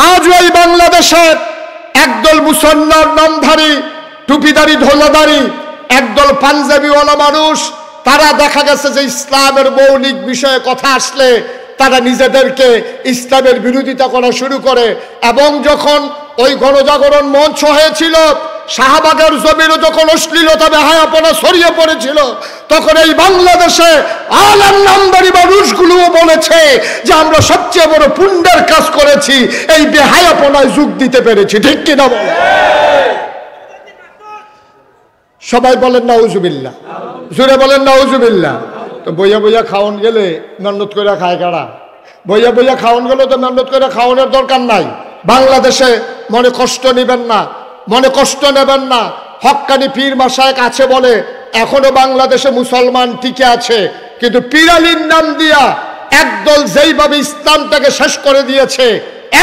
আজও এই বাংলাদেশে একদল মুসলমান নামধারী টুপিদারি ঢোলাদারি একদল পাঞ্জাবিওয়ালা মানুষ, তারা দেখা গেছে যে ইসলামের মৌলিক বিষয়ে কথা আসলে তারা নিজেদেরকে ইসলামের বিরোধিতা করা শুরু করে। এবং যখন ওই গণজাগরণ মঞ্চ হয়েছিল, শাহবাগের জমিনে যখন অশ্লীলতা বেহায়াপনা ছড়িয়ে পড়েছিল, তখন এই বাংলাদেশে আলেম নামদারি মানুষগুলোও বলেছে যে আমরা সবচেয়ে বড় পুণ্যের কাজ করেছি, এই বেহায়াপনায় যোগ দিতে পেরেছি। ঠিক কিনা বল? সবাই বলেন নাউজুবিল্লাহ, জোরে বলেন নাউজুবিল্লাহ। তো বইয়া বইয়া খাওয়ান গেলে মেহনত করে খায় কারা? বইয়া বইয়া খাওয়ান গেলে তো মেহনত করে খাওয়ানোর দরকার নাই। বাংলাদেশে মনে কষ্ট নেবেন না, মনে কষ্ট নেবেন না। হক্কানি পীর মাশায়েখ আছে বলে এখনো বাংলাদেশে মুসলমান টিকে আছে, কিন্তু পীরালির নাম দিয়া একদল যেইভাবে ইসলামটাকে শেষ করে দিয়েছে,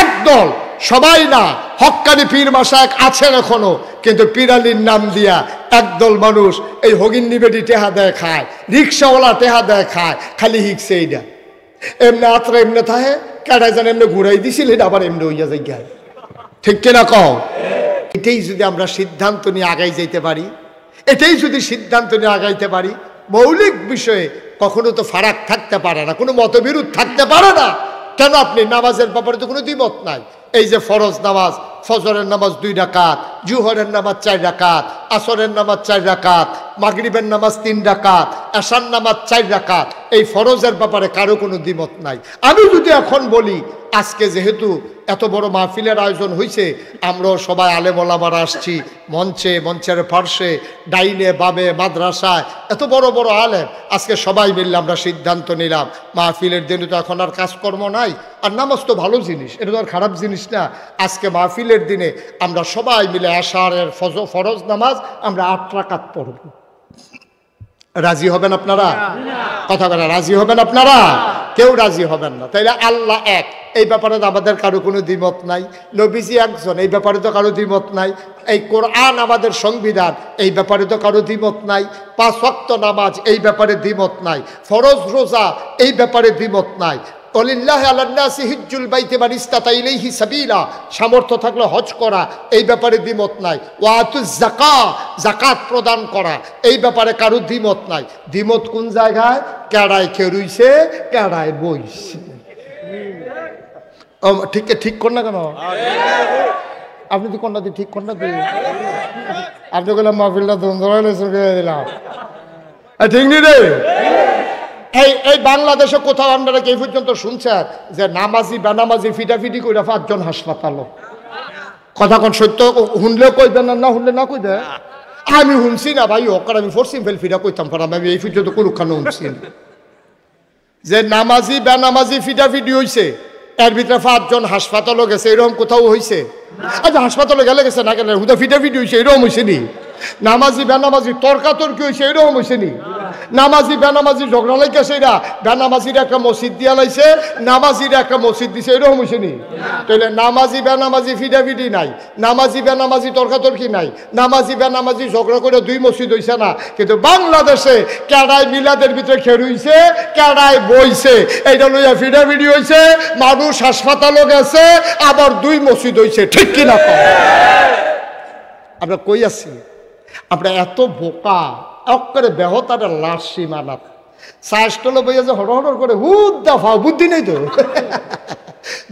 একদল, সবাই না, হক্কানি পীর মাশায়েখ আছেন এখনো, কিন্তু পীরালির নাম দিয়া একদল মানুষ এই হগিন্নি বেডি টেহা দেয় খায়, রিক্সাওয়ালা টেহা দেয় খায়, খালি হিকছে এইটা এমনি আত্রা এমনি থাহে কেডায় যেন এমনি ঘুরাই দিছিল, এটা আবার এমনি হইয়া যাই গায়। ঠিক কিনা কও? এটাই যদি আমরা সিদ্ধান্ত নিয়ে আগাই যাইতে পারি, এটাই যদি সিদ্ধান্ত নিয়ে আগাইতে পারি, মৌলিক বিষয়ে কখনো তো ফারাক থাকতে পারে না, কোনো মতবিরোধ থাকতে পারে না। কেন? আপনি নামাজের ব্যাপারে তো কোনো দ্বিমত নাই। এই যে ফরজ নামাজ, ফজরের নামাজ 2 রাকাত, জুহরের নামাজ 4 রাকাত, আসরের নামাজ 4 রাকাত, মাগরিবের নামাজ 3 রাকাত, এশার নামাজ 4 রাকাত, এই ফরজের ব্যাপারে কারো কোনো দ্বিমত নাই। আমি যদি এখন বলি, আজকে যেহেতু এত বড় মাহফিলের আয়োজন হয়েছে, আমরাও সবাই আলেম ওলামারা আসছি, মঞ্চে, মঞ্চের পার্শ্বে, ডাইনে বামে, মাদ্রাসায় এত বড় বড় আলেম, আজকে সবাই মিললে আমরা সিদ্ধান্ত নিলাম মাহফিলের দিনে তো এখন আর কাজকর্ম নাই, আর নামাজ তো ভালো জিনিস, এটা তো আর খারাপ জিনিস না। আজকে মাহফিলের দিনে আমরা সবাই মিলে এশারের ফরজ নামাজ আমরা 8 রাকাত পড়ব। রাজি হবেন আপনারা? কথা বলেন, রাজি হবেন আপনারা? কেউ রাজি হবেন না। তাইলে আল্লাহ এক, এই ব্যাপারে তো আমাদের কারো কোনো দ্বিমত নাই। নবীজি একজন, এই ব্যাপারে তো কারো দ্বিমত নাই। এই কোরআন আমাদের সংবিধান, এই ব্যাপারে তো কারো দ্বিমত নাই। 5 ওয়াক্ত নামাজ, এই ব্যাপারে দ্বিমত নাই। ফরজ রোজা, এই ব্যাপারে দ্বিমত নাই। ওয়ালিল্লাহি আলান নাসি হিজ্জুল বাইতি মান ইসতাতা ইলাইহি সাবিলা, সামর্থ্য থাকলে হজ করা, এই ব্যাপারে দ্বিমত নাই। ওয়াতুজ যাকাত, যাকাত প্রদান করা, এই ব্যাপারে কারো দ্বিমত নাই। দ্বিমত কোন জায়গায়? কেড়ায় খেরুইছে, কেড়ায় বইছে। ঠিক ঠিক কর না কেন? আপনি তো কন্যা দিয়ে ঠিক কর না দিয়ে আপনি বললাম মাহফিলটা দিলাম, ঠিক নি রে? এই বাংলাদেশে কোথাও আপনারা এই পর্যন্ত শুনছেন যে নামাজি বেনামাজি ফিটাফিটি করে 5 জন হাসপাতাল? কথা কোন সত্য? শুনলেও কইবেন না, না শুনলে না কইবে। আমি শুনছি না ভাই, ওকার আমি ফোর্সিং ফেল ফিটা কইতাম পারাম, আমি এই পর্যন্ত কোনখানে শুনছি যে নামাজি বেনামাজি ফিটাফিটি হয়েছে, এর ভিতরে 5 জন হাসপাতালও গেছে, এরকম কোথাও হয়েছে? আচ্ছা, হাসপাতালে গেলে গেছে, না গেলে হুদা ফিটাফিটি হয়েছে, এরকম হয়েছে নি? নামাজি বেনামাজি তর্কাতর্কি হয়েছে, এরকম হয়েছে নি? নামাজি বেনামাজি ঝগড়া লাইছে, এরা বেনামাজির একটা মসজিদ দিয়া লাইছে, নামাজির একটা মসজিদ দিছে, এরকম হয়েছে নি? তাহলে নামাজি বেনামাজি ফিটাফিটি নাই, নামাজি বেনামাজি তর্কাতর্কি নাই, নামাজি বেনামাজি ঝগড়া করে 2 মসজিদ হয়েছে না। কিন্তু বাংলাদেশে কেডায় মিলাদের ভিতরে খেরুইছে, কেডায় বইছে, এইটা লইয়া ফিটাফিটি হয়েছে, মানুষ হাসপাতালও গেছে, আবার 2 মসজিদ হয়েছে। ঠিক কিনা? আমরা কই আছি? আমরা এত বোকা, অক্করে বেহতারে লাশ সীমানাত সাহসটলো বইয়া যে হড়হড় করে হুদ দাফাও, বুদ্ধি নেই তো।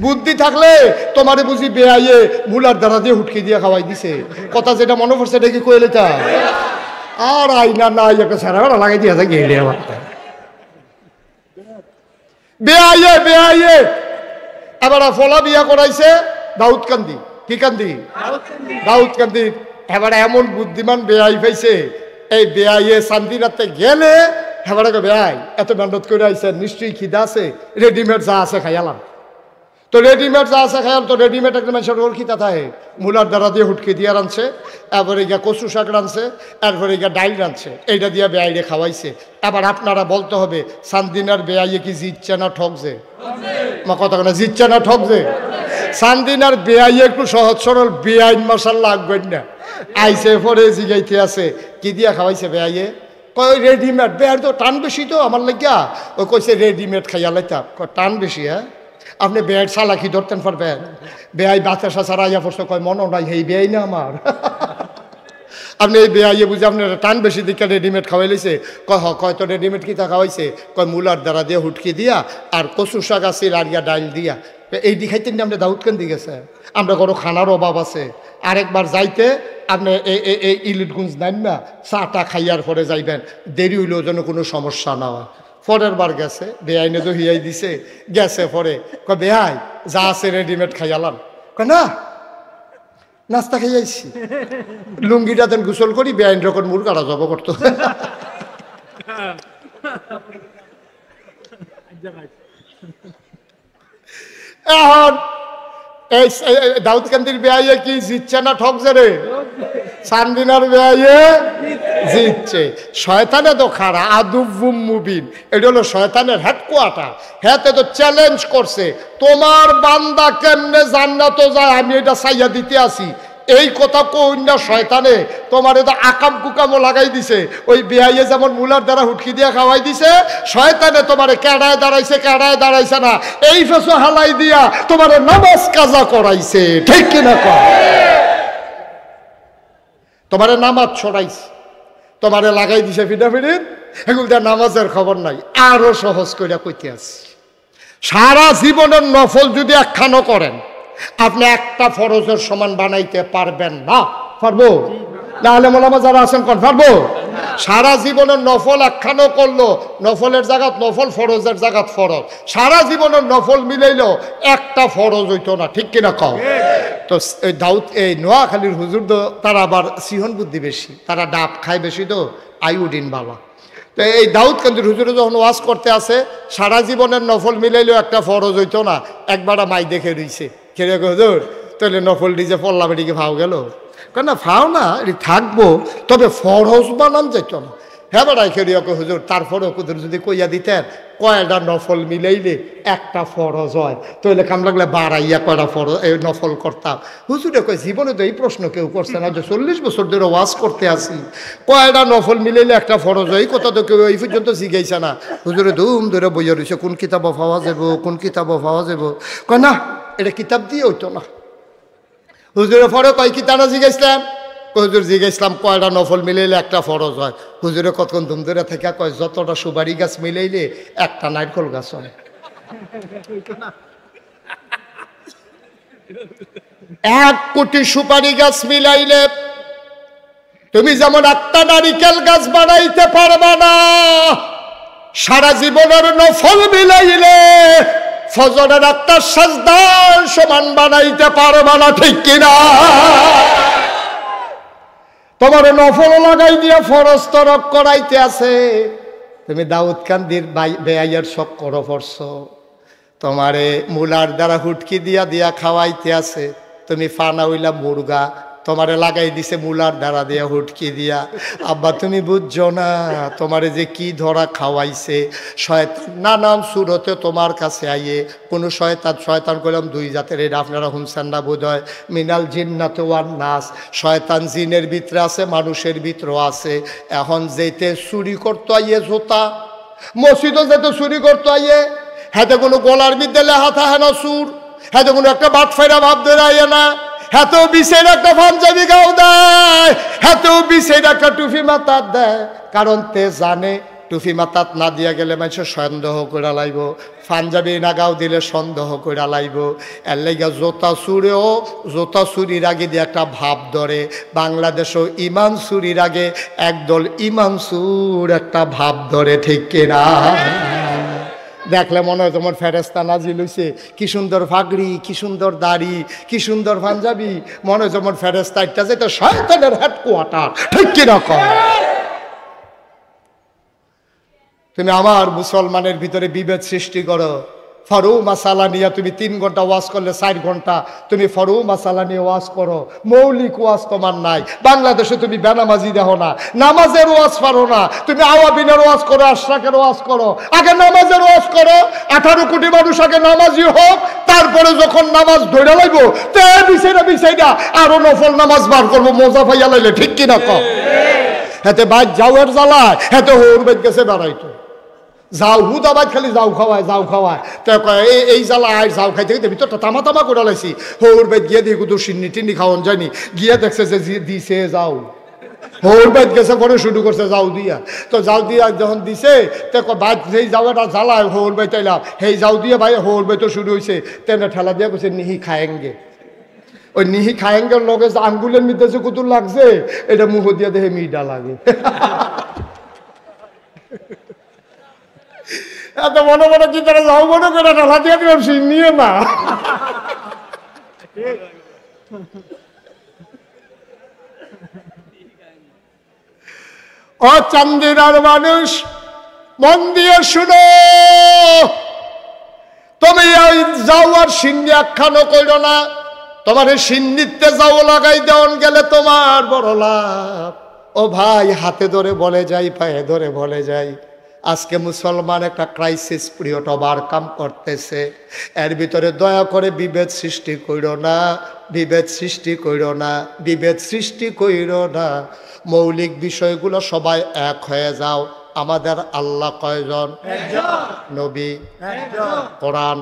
বুদ্ধি থাকলে তোমারে বুঝি বেআইয়ে মুলার দ্বারা দিয়ে হুটকি দিয়ে খাওয়াই দিছে। কথা যেটা মনে পড়ছে এটা কি কইলে তা আর আইনা নাই, একটা সারা লাগাই দিয়া যায় গেলে আমার বেআইয়ে বেআইয়ে। এবার ফলা বিয়া করাইছে দাউদকান্দি, কি কান্দি? দাউদকান্দি। এবার এমন বুদ্ধিমান বেআই পাইছে, এই বেআইয়ে শান্তিরাতে গেলে হেবারে বেআই এত মেহনত করে আইছে, নিশ্চয়ই খিদা আছে, রেডিমেড যা আছে খাইয়ালাম। তো রেডিমেড যা আছে খাইয়াল, তো রেডিমেড একটা মানুষের ওর খিতা থাকে, মূলার দ্বারা দিয়ে হুটকি দিয়ে রাঁধছে, এরপরে গিয়া কচু শাক রাঁধছে, এরপরে গিয়া ডাইল রাঁধছে, এইটা দিয়ে বেআইরে খাওয়াইছে। এবার আপনারা বলতে হবে সান্দিনার বেআইয়ে কি জিতছে না ঠকছে? মা কথা না, জিতছে না ঠকছে? সান্দিনার বেআইয়ে একটু সহজ সরল বেআইন মশাল্লা লাগবেন না, আইসে পরে জিগাইতে আছে কি দিয়া খাওয়াইছে বেআইয়ে? কয় রেডিমেড। বেআর তো টান বেশি তো আমার লাগিয়া, ও কইছে রেডিমেড খাইয়া লাইতাম। টান বেশি? হ্যাঁ, আপনি বেয়ের চালাকি ধরতেন পারবেন? বেয়াই বাতাসা ছাড়া আইয়া পড়ছে, কয় মনে নাই এই বেয়াই না আমার। আপনি এই বেয়াইয়ে বুঝে আপনার টান বেশি দিকে রেডিমেড খাওয়াইছে, কয় তো রেডিমেড কিতা খাওয়াইছে, কয় মূলার দ্বারা দিয়ে হুটকি দিয়া আর কচু শাক আছে আরিয়া ডাইল দিয়া, এই দিখাইতেন আপনি দাউদ কেন দিয়ে গেছে? আমরা কোনো খানার অভাব আছে। আরেকবার যাইতে আপনি এই ইলিটগুঞ্জ নেন না, চাটা খাইয়ার পরে যাইবেন, দেরি হইলেও যেন কোনো সমস্যা না হয়। পরের বার গেছে, বেআইনে তো হিয়াই দিছে, গেছে পরে কয় বেহাই যা আছে রেডিমেড খাইয়ালাম। কয় না, নাস্তা খাইয়াইছি, লুঙ্গিটা দেন গোসল করি, বেআইন যখন মুরগাটা জব করতো। এখন এই দাউদকান্দির বেআইয়ে কি জিতছে না ঠকছে রে? চান্দিনার বেআইয়ে জিতছে। শয়তানে তো খারা আদুবুম মুবিন, এটা হলো শয়তানের হেডকোয়ার্টার। হ্যাঁ তো চ্যালেঞ্জ করছে, তোমার বান্দা কেমনে জান্নাতে যায় আমি এটা চাইয়া দিতে আসি। এই কথা কই না শয়তানে, তোমার এটা আকাম কুকামও লাগাই দিছে। ওই বেহাইয়ে যেমন মুলার দ্বারা হুটকি দিয়া খাওয়াই দিছে, শয়তানে তোমারে কেড়ায় দাঁড়াইছে না, এই ফেসো হালাই দিয়া তোমারে নামাজ কাজা করাইছে। ঠিক কিনা কর? তোমারে নামাজ ছড়াইছে, তোমারে লাগাই দিছে ফিডাফিডির, এগুলো নামাজের খবর নাই। আরো সহজ কইরা কইতে আছে, সারা জীবনের নফল যদি একখানো করেন, আপনি একটা ফরজের সমান বানাইতে পারবেন না। পারবো? তাহলে মোলামা যারা আছেন কোন পারবো? সারা জীবনের নফল একখানো করলো, নফলের জায়গাত নফল, ফরজের জায়গাত ফরজ, সারা জীবনের নফল মিলাইলো একটা ফরজ হইতো না। ঠিক কিনা কও? তো এই দাউদ, এই নোয়াখালীর হুজুর তো তারা আবার সিহন বুদ্ধি বেশি, তারা ডাব খায় বেশি, তো আয়োডিন বাবা। তো এই দাউদকান্দির হুজুরে যখন ওয়াজ করতে আসে, সারা জীবনের নফল মিলাইলেও একটা ফরজ হইতো না, একবার মাই দেখে রইছে, খেয়ে হুজুর তাহলে নফল ডিজে পল্লা বেটিকে ফাও গেল, কেন ফাও না এটি থাকবো, তবে ফরজ বানান যেত না। হ্যাঁ বেড়াই খেয়ে হুজুর তারপরেও কুদুর যদি কইয়া দিতেন কয়টা নফল মিলাইলে একটা ফরজ হয়, তাহলে কাম লাগলে বাড়াইয়া কয়টা ফরজ নফল করতাম। হুজুরে কয় জীবনে তো এই প্রশ্ন কেউ করছে না, যে 40 বছর ধরে ওয়াজ করতে আসি, কয়টা নফল মিলাইলে একটা ফরজ হয়, এই কথা তো কেউ এই পর্যন্ত শিখাইছে না। হুজুরে ধুম ধরে বইয়া রয়েছে, কোন কিতাব পাওয়া যাব, কোন কিতাব পাওয়া যাব। কয় না, এটা কিতাব দিয়ে হইতো না। হুজুরে পরে কয় কি তারা জিজ্ঞাসলাম, হুজুর জিজ্ঞাসলাম কয়টা নফল মিলাইলে একটা ফরজ হয়। হুজুরে কতক্ষণ ধুম ধরে থেকে কয় যতটা সুপারি গাছ মিলাইলে একটা নারকল গাছ হয়। 1 কোটি সুপারি গাছ মিলাইলে তুমি যেমন একটা নারিকেল গাছ বানাইতে পারবা না, সারা জীবনের নফল মিলাইলে ফজরের একটা সাজদার সমান বানাইতে পারবা না। ঠিক কিনা? তোমার নফল লাগাই দিয়া ফরজ তরক করাইতে আছে, তুমি দাউদকান্দির বেআইয়ের শখ করো পড়ছ, তোমারে মুলার দ্বারা হুটকি দিয়া দিয়া খাওয়াইতে আছে, তুমি ফানা হইলা মুরগা, তোমারে লাগাই দিছে মুলার দ্বারা দিয়া হুটকি দিয়া। আব্বা তুমি বুঝছো না তোমারে যে কি ধরা খাওয়াইছে, শয়তান নানান সুরতে তোমার কাছে আইয়ে, কোনো শয়তান করলাম 2 জাতের, এটা আপনারা শুনছেন না বোধ হয়, মিনাল জিন্নাতে ওয়ান নাস, শয়তান জিনের ভিতরে আছে, মানুষের ভিতরেও আছে। এখন যেতে চুরি করতো আইয়ে জোতা, মসজিদও যেতে চুরি করতো আইয়ে, হাতে কোনো গলার বিদ্যে লেহা থাকে না সুর, হাতে কোনো একটা বাট ফাইরা ভাব ধরে আইয়ে না, হাতেও বিশের একটা পাঞ্জাবি গাও দেয়, হাতেও বিশের একটা টুপি মাথাত দেয়, কারণ তে জানে টুপি মাথাত না দিয়া গেলে মানুষ সন্দেহ করে লাইব, পাঞ্জাবি না গাও দিলে সন্দেহ করে লাইব। এর লেগে জোতা চুরেও, জোতা চুরির আগে দিয়ে একটা ভাব ধরে, বাংলাদেশও ইমান চুরির আগে একদল ইমান চুর একটা ভাব ধরে। ঠিক কিনা? দেখলে মনে হয় তোমার ফেরেস্তা নাজিল হইছে, কি সুন্দর ফাগড়ি, কি সুন্দর দাড়ি, কি সুন্দর পাঞ্জাবি, মনে হয় তোমার ফেরেস্তা, এটা যেটা শয়তানের হেডকোয়ার্টার। ঠিক কিরকম? তুমি আমার মুসলমানের ভিতরে বিভেদ সৃষ্টি করো, ফরু মাসালা নিয়ে তুমি 3 ঘন্টা ওয়াজ করলে 4 ঘন্টা তুমি ফরু মাসালা নিয়ে ওয়াজ করো, মৌলিক ওয়াজ তোমার নাই। বাংলাদেশে তুমি বেনামাজি দেখো না, নামাজের ওয়াজ পারো না, তুমি আওয়াবিনের ওয়াজ করো, আশরাকের ওয়াজ করো, আগে নামাজের ওয়াজ করো। 18 কোটি মানুষ আগে নামাজি হোক, তারপরে যখন নামাজ ধরে লাইব তে বিষয়টা আরো নফল নামাজ বার করবো, মজা পাইয়া লাইলে। ঠিক কিনা কম? হেতে বাইক যাওয়ার জ্বালায় হেতে হোর বাইক গেছে বেড়াইতো, যাও হুদাবাদ খালি যাও খাওয়ায় তো এই জ্বালা আয় যাও খাইতে খাইতে ভিতরটা তামা করে লাইছি হৌর বাইত গিয়ে দিয়ে কুদু সিন্নি টিন্নি খাওয়ান যায়নি গিয়ে দেখছে যে দিছে যাও হৌর বাইত গেছে পরে শুরু করছে যাও দিয়া তো যাও দিয়া যখন দিছে তো বাইত সেই যাওয়াটা জ্বালায় হৌর বাইত আইলাম সেই যাও দিয়ে ভাই হৌর বাইত শুরু হয়েছে তেমনি ঠেলা দিয়ে গেছে নিহি খায়েঙ্গে ওই নিহি খায়েঙ্গের লগে আঙ্গুলের মধ্যে যে কুতুর লাগছে এটা মুখ দিয়ে দেখে মিডা লাগে এত মনে মনে কি তারা যাও মনে করে ঠেলা দিয়ে দিলাম নিয়ে না ও চান্দিনার মানুষ মন দিয়ে শুনো তুমি ওই যাও আর সিন্নি আখ্যানো করো না তোমার এই সিন্নিতে যাও লাগাই দেওয়ান গেলে তোমার বড় লাভ ও ভাই হাতে ধরে বলে যাই পায়ে ধরে বলে যাই আজকে মুসলমান একটা ক্রাইসিস পিরিয়ড ওভারকাম করতেছে এর ভিতরে দয়া করে বিভেদ সৃষ্টি কইরো না বিভেদ সৃষ্টি কইরো না বিভেদ সৃষ্টি কইরো না মৌলিক বিষয়গুলো সবাই এক হয়ে যাও আমাদের আল্লাহ কয়জন নবী কোরআন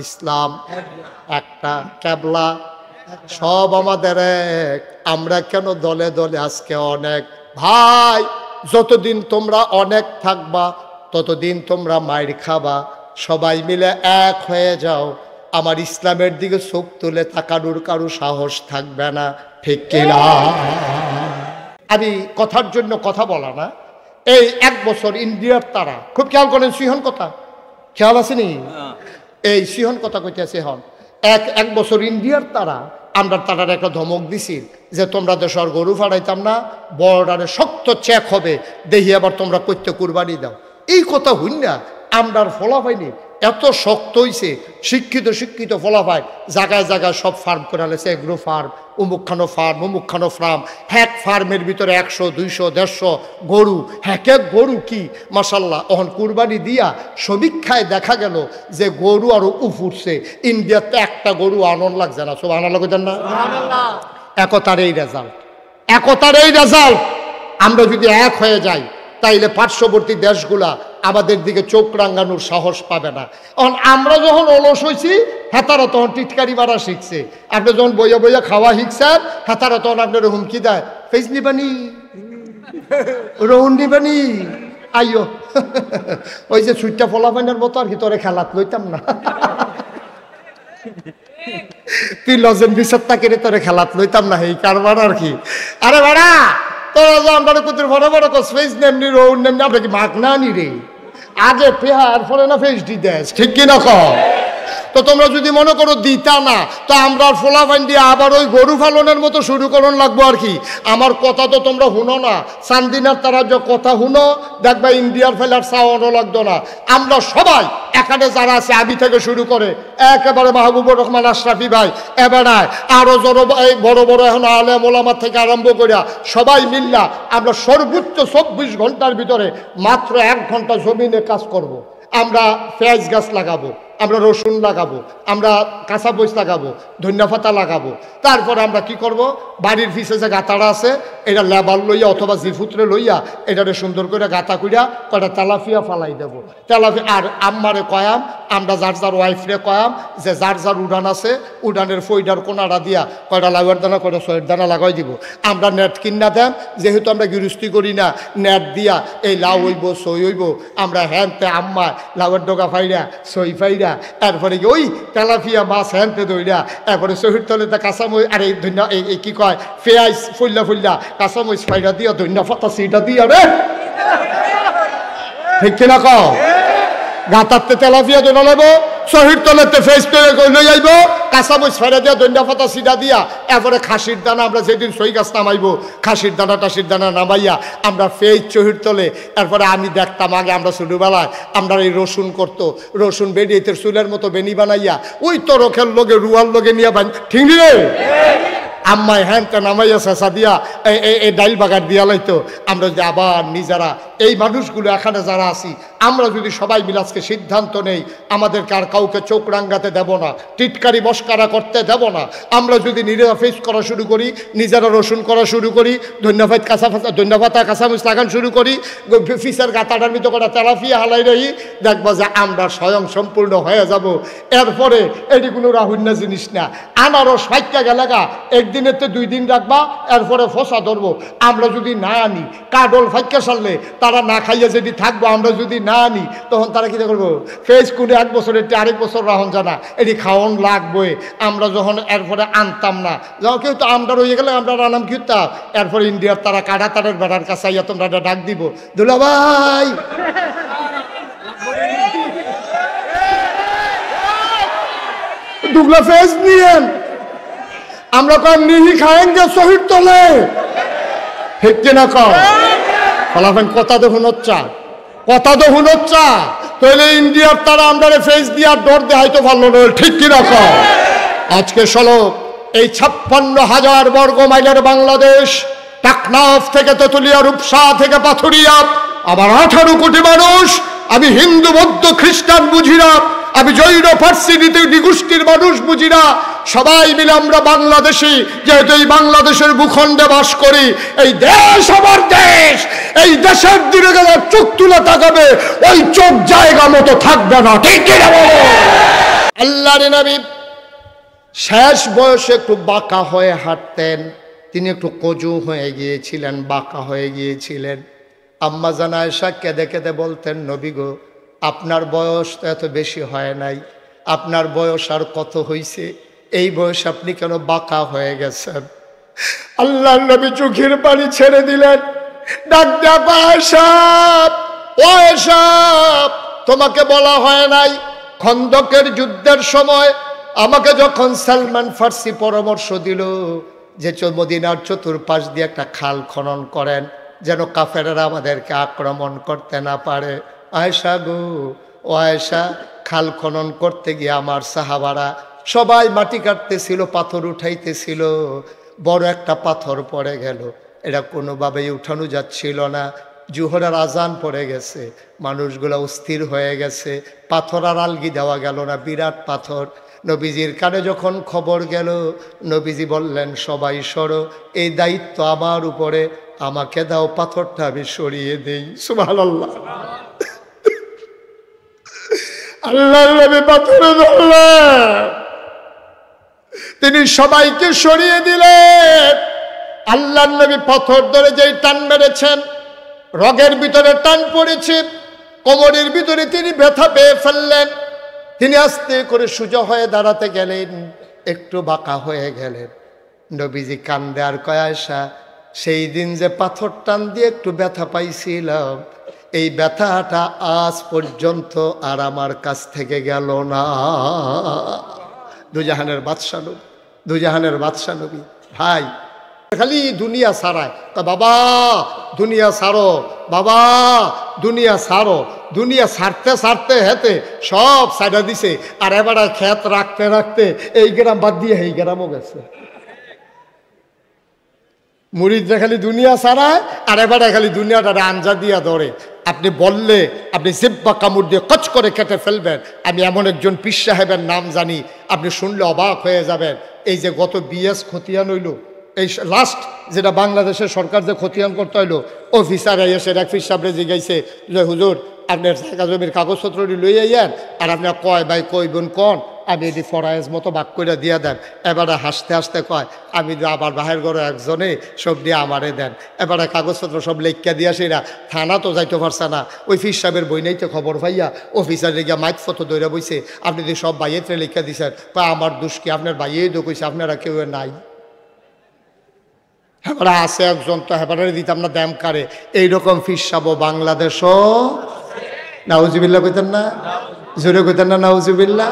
ইসলাম একটা কেবলা সব আমাদের এক আমরা কেন দলে দলে আজকে অনেক ভাই যতদিন তোমরা অনেক থাকবা ততদিন তোমরা মাইর খাবা সবাই মিলে এক হয়ে যাও আমার ইসলামের দিকে চোখ তুলে তাকানোর কারো সাহস থাকবে না ঠিক কিনা আমি কথার জন্য কথা বলা না এই এক বছর ইন্ডিয়ার তারা খুব খেয়াল করেন সিহন কথা খেয়াল আসেনি এই সিহন কথা কইতেছে হন এক বছর ইন্ডিয়ার তারা আমরা তারার একটা ধমক দিছি যে তোমরা দেশের গরু ফাড়াইতাম না বর্ডারে শক্ত চেক হবে দেখি আবার তোমরা করতে কুরবানি দাও এই কথা হইন না আমরা ফলা পাইনি এত শক্ত হইছে শিক্ষিত ফলাফায় জায়গায় জায়গায় সব ফার্ম করে লেছে এগ্রো ফার্ম অমুকখানো ফার্ম হ্যাক ফার্মের ভিতরে 100 200 150 গরু হ্যাক গরু কি মাশাল্লাহ ওহন কুরবানি দিয়া সমীক্ষায় দেখা গেল যে গরু আরো উফুরছে ইন্ডিয়াতে একটা গরু আনন্দ লাগছে না সব আনা লাগতেন না একতার এই রেজাল্ট আমরা যদি এক হয়ে যাই তাইলে পার্শ্ববর্তী দেশগুলা আমাদের দিকে চোখ রাঙানোর সাহস পাবে না কারণ আমরা যখন অলস হয়েছি হেতারা তখন টিটকারি মারা শিখছে আপনি যখন বইয়া খাওয়া শিখছেন হেতারা তখন আপনার হুমকি দেয় ফেস নিবানি রৌন নিবানি আইও ওই যে সুইটটা ফলাফাইনের মতো আর কি তোরে খেলাত লইতাম না তুই লজেন বিচারটা কেড়ে তোরে খেলাত লইতাম না এই কারবার আর কি আরে বাড়া তোরা যে আমরা কুতুর বড় ফেস নেমনি রৌন নেমনি আপনি কি মাক না নি রে আগে পেহার ফলে না ফেস দি দেশ ঠিক কিনা কম তো তোমরা যদি মনে করো দিতা না তো আমরা ফোলাফাইন দিয়ে আবার ওই গরু ফালনের মতো শুরু করন লাগবো আর কি আমার কথা তো তোমরা শুনো না চান্দিনার তারা যে কথা শুনো দেখবা ইন্ডিয়ার ফেলার চাওয়ানো লাগতো না আমরা সবাই এখানে যারা আছে আবি থেকে শুরু করে একেবারে মাহবুবুর রহমান আশরাফি ভাই এবারে আরো বড় এখন আলেম ওলামা থেকে আরম্ভ করিয়া সবাই মিল্লা আমরা সর্বোচ্চ 24 ঘন্টার ভিতরে মাত্র 1 ঘন্টা জমিনে কাজ করব। আমরা পেঁয়াজ গাছ লাগাবো আমরা রসুন লাগাবো আমরা কাঁচা বইস লাগাবো ধনিয়া পাতা লাগাবো তারপরে আমরা কি করব বাড়ির পিছে যে গাতাটা আছে এটা লেবার লইয়া অথবা জিফুতরে লইয়া এটারে সুন্দর করে গাতা কইরা কয়টা তেলাপিয়া ফালাই দেবো তেলাপিয়া আর আম্মারে কয়াম আমরা যার ওয়াইফরে কয়াম যে যার উড়ান আছে উড়ানের ফইডার কোনাটা দিয়া কয়টা লাউয়ের দানা কয়টা সয়ের দানা লাগাই দিব আমরা নেট কিনা দেন যেহেতু আমরা গৃহস্থী করি না নেট দিয়া এই লাউ হইব সই হইব আমরা হ্যানতে আম্মা লাউয়ের ডগা ফাইরা সই ফাইরা এরপরে ওই তেলাপিয়া মাছ হ্যানতে দইরা এরপরে শহীদ তলেতে কাঁচামরিচ আর এই ধন্যা এই কি কয় পেঁয়াজ ফুল্লা কাঁচামরিচ ফাইরা দিয়া ধন্যা পাতা সিটা দিয়া রে ঠিক কিনা কও গাতাতে তেলাপিয়া দইনা লব শহীদ তলেতে ফেস করে লই আইব কাঁচামরিচ ফাইরা দিয়া ধন্যা পাতা সিটা দিয়া এরপরে খাসির দানা আমরা যেদিন সই গাছ নামাইব খাসির দানা টাসির দানা নামাইয়া আমরা ফেস শহীদ তলে এরপরে আমি দেখতাম আগে আমরা ছোটবেলায় আমরা এই রসুন করতো রসুন বেরিয়েতে চুলের মতো বেনি বানাইয়া ওই তরখের লোকে রুয়ার লোকে নিয়ে বান ঠিক রে আম্মায় হ্যানটা নামাইয়া চেঁচা দিয়া এই ডাইল বাগার দিয়া লাইতো আমরা যদি আবার নিজেরা এই মানুষগুলো এখানে যারা আছি আমরা যদি সবাই মিলে আজকে সিদ্ধান্ত নেই আমাদেরকে আর কাউকে চোখ রাঙ্গাতে দেব না, টিটকারি মস্কারা করতে দেব না, আমরা যদি নিজেরা ফেস করা শুরু করি, নিজেরা রসুন করা শুরু করি, ধন্যবাদ কাঁচামরিচ লাগান শুরু করি, ফিসের গাতাটার মতো করে তেলাফিয়া হালাই রহি, দেখবো যে আমরা স্বয়ং সম্পূর্ণ হয়ে যাব। এরপরে এটি কোনো রাহুন্য জিনিস না। আনারস ফাইকা গেলেগা একদিনের তো 2 দিন রাখবা, এরপরে ফসা ধরবো। আমরা যদি না আনি, কাডল ফাইকা সারলে তারা না খাইয়া যদি থাকবো, আমরা যদি না আনি তখন তারা কী করবো? ফেস করে 1 বছরের আরেক বছর রাহন জানা এটি খাওয়ান লাগবে। আমরা যখন এরপরে আনতাম না, যখন কেউ তো আমরা রয়ে গেলে আমরা রান্নাম কিনতাম, এরপরে ইন্ডিয়ার তারা কাটা তারের বেড়ার কাছে আইয়া তোমরা ডাক দিব, দুলা ভাই দুগলা ফেস নিয়েন, আমরা কম নিহি খায়েঙ্গে শহীদ তলে, ঠিক কিনা কম ফলাফেন কথা দেখুন হচ্ছা, কথা তো হুনচ্ছা, তাহলে ইন্ডিয়ার তারা আমরা ফেস দিয়া ডর দেখাইতে পারলো না, ঠিক কিনা কম। আজকে চলো এই 56,000 বর্গ মাইলের বাংলাদেশ, টাকনাফ থেকে তেতুলিয়া, রূপসা থেকে পাথুরিয়া, আবার 18 কোটি মানুষ, আমি হিন্দু বৌদ্ধ খ্রিস্টান বুঝি না, আমি জৈন ফার্সি নিগোষ্ঠীর মানুষ বুঝি না, সবাই মিলে আমরা বাংলাদেশি, যেহেতু এই বাংলাদেশের ভূখণ্ডে বাস করি, এই দেশ আমার দেশ, এই দেশের দিকে গেলে চোখ তুলে তাকাবে, ওই চোখ জায়গা মতো থাকবে না, ঠিক কিনা বলো? আল্লাহর নবী শেষ বয়সে একটু বাঁকা হয়ে হাঁটতেন, তিনি একটু কজু হয়ে গিয়েছিলেন, বাঁকা হয়ে গিয়েছিলেন। আম্মা জান আয়েশা কেঁদে কেঁদে বলতেন, নবী গো আপনার বয়স তো এত বেশি হয় নাই, আপনার বয়স আর কত হইছে, এই বয়স আপনি কেন বাঁকা হয়ে গেছেন? আল্লাহর নবী চোখের পানি ছেড়ে দিলেন, ডাক দেয়া আয়েশা, ও আয়েশা, তোমাকে বলা হয় নাই খন্দকের যুদ্ধের সময় আমাকে যখন সালমান ফার্সি পরামর্শ দিল যে মদিনার চতুর্পাশ দিয়ে একটা খাল খনন করেন যেন কাফেররা আমাদেরকে আক্রমণ করতে না পারে, আয়েশা গো, ও আয়েশা, খাল খনন করতে গিয়ে আমার সাহাবারা সবাই মাটি কাটতেছিল, পাথর উঠাইতেছিল, বড় একটা পাথর পড়ে গেল, এটা কোনোভাবেই উঠানো যাচ্ছিল না, জোহরের আজান পড়ে গেছে, মানুষগুলো অস্থির হয়ে গেছে, পাথর আর আলগি দেওয়া গেল না, বিরাট পাথর। নবীজির কানে যখন খবর গেল, নবীজি বললেন, সবাই সরো, এই দায়িত্ব আমার উপরে, আমাকে দাও, পাথরটা আমি সরিয়ে দেই। সুবহানাল্লাহ। আল্লাহর নবী পাথরে ধরলেন, তিনি সবাইকে সরিয়ে দিলেন। আল্লাহর নবী পাথর ধরে যেই টান মেরেছেন, রগের ভিতরে টান পড়েছে, কোমরের ভিতরে তিনি ব্যথা পেয়ে ফেললেন, তিনি আস্তে করে সোজা হয়ে দাঁড়াতে গেলেন, একটু বাঁকা হয়ে গেলেন। নবীজি কান্দে আর কয়, আয়েশা, সেই দিন যে পাথর টান দিয়ে একটু ব্যথা পাইছিলাম, এই ব্যথাটা আজ পর্যন্ত আর আমার কাছ থেকে গেল না। দুজাহানের বাদশা নবী, দুজাহানের বাদশা নবী। ভাই খালি দুনিয়া সারায়, তা বাবা দুনিয়া সারো, বাবা দুনিয়া সারো, দুনিয়া সারতে সারতে হেতে সব সাইডা দিছে, আর এবার ক্ষেত রাখতে রাখতে এই গ্রাম বাদ দিয়ে এই গ্রামও গেছে। মুরিদরা খালি দুনিয়া সারায়, আর এবারে খালি দুনিয়াটা আঞ্জা দিয়া ধরে। আপনি বললে আপনি জিব্বা কামড় দিয়ে কচ করে কেটে ফেলবেন। আমি এমন একজন পীর সাহেবের নাম জানি, আপনি শুনলে অবাক হয়ে যাবেন। এই যে গত বিএস খতিয়ান হইল, এই লাস্ট যেটা বাংলাদেশের সরকার যে খতিয়ান করতে হইলো, অফিসার এসে এক পীর সাহেবরে জিজ্ঞাসে যে হুজুর আপনার জায়গা জমির কাগজপত্রটি লই আইয়েন, আর আপনার কয় ভাই কই বোন কন, আমি এটি ফরায়েজ মতো বাক করে দিয়ে দেন। এবারে হাসতে হাসতে কয়, আমি আবার বাহের ঘরে একজনে সব দিয়ে আমারে দেন। এবারে কাগজপত্র সব লেখা দিয়ে আসে না, থানা তো যাইতে পারছে না, ওই ফির সাহেবের বই নাইতে খবর পাইয়া অফিসার লেগিয়া মাইক ফটো দৌড়া বইছে, আপনি যদি সব বাইয়েতে লেখা দিছেন, আমার দোষ কি, আপনার বাইয়েই তো কইছে, আপনারা কেউ নাই। এবারে আছে একজন, তো এবারে দিতাম না দ্যাম কারে। এইরকম ফির সাহেব বাংলাদেশও, নাউজুবিল্লাহ কইতেন না, জোরে কইতেন না নাউজুবিল্লাহ।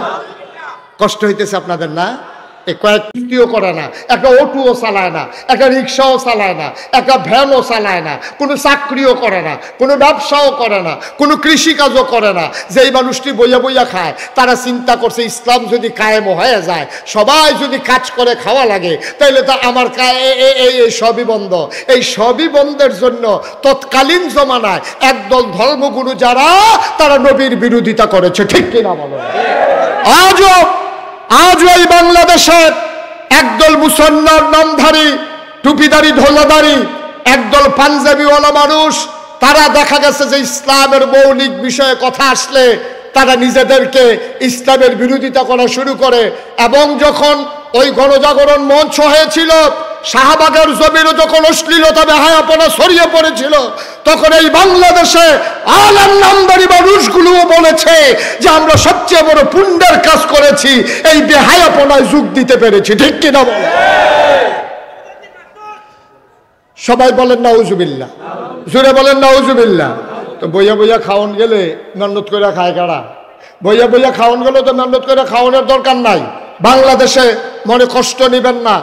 কষ্ট হইতেছে আপনাদের না? এই কয়েক কিস্তিও করে না, একটা অটোও চালায় না, একটা রিক্সাও চালায় না, একটা ভ্যানও চালায় না, কোনো চাকরিও করে না, কোনো ব্যবসাও করে না, কোনো কৃষিকাজও করে না। যেই মানুষটি বইয়া বইয়া খায় তারা চিন্তা করছে ইসলাম যদি কায়েম হয়ে যায়, সবাই যদি কাজ করে খাওয়া লাগে, তাইলে তো আমার এই সবই বন্ধ। এই সবই বন্ধের জন্য তৎকালীন জমানায় একদল ধর্মগুরু যারা তারা নবীর বিরোধিতা করেছে, ঠিক কিনা বলো? আজও এই বাংলাদেশে একদল মুসলমান নামধারী টুপিদারি ঢোলাদারি একদল পাঞ্জাবিওয়ালা মানুষ, তারা দেখা গেছে যে ইসলামের মৌলিক বিষয়ে কথা আসলে তারা নিজেদেরকে ইসলামের বিরোধিতা করা শুরু করে। এবং যখন ওই গণজাগরণ মঞ্চ হয়েছিল, শাহবাগের জমিনে যখন অশ্লীলতা বেহায়াপনা ছড়িয়ে পড়েছিল, তখন এই বাংলাদেশে আলেম নামদারি মানুষগুলোও বলেছে যে আমরা সবচেয়ে বড় পুণ্যের কাজ করেছি, এই বেহায়াপনায় যোগ দিতে পেরেছি, ঠিক কিনা বলে? সবাই বলেন নাউজুবিল্লাহ, জোরে বলেন নাউজুবিল্লাহ। তো বইয়া বইয়া খাওয়ান গেলে মেহনত করে খায় কারা? বইয়া বইয়া খাওয়ান গেলে তো মেহনত করে খাওয়ানোর দরকার নাই। বাংলাদেশে মনে কষ্ট নেবেন না,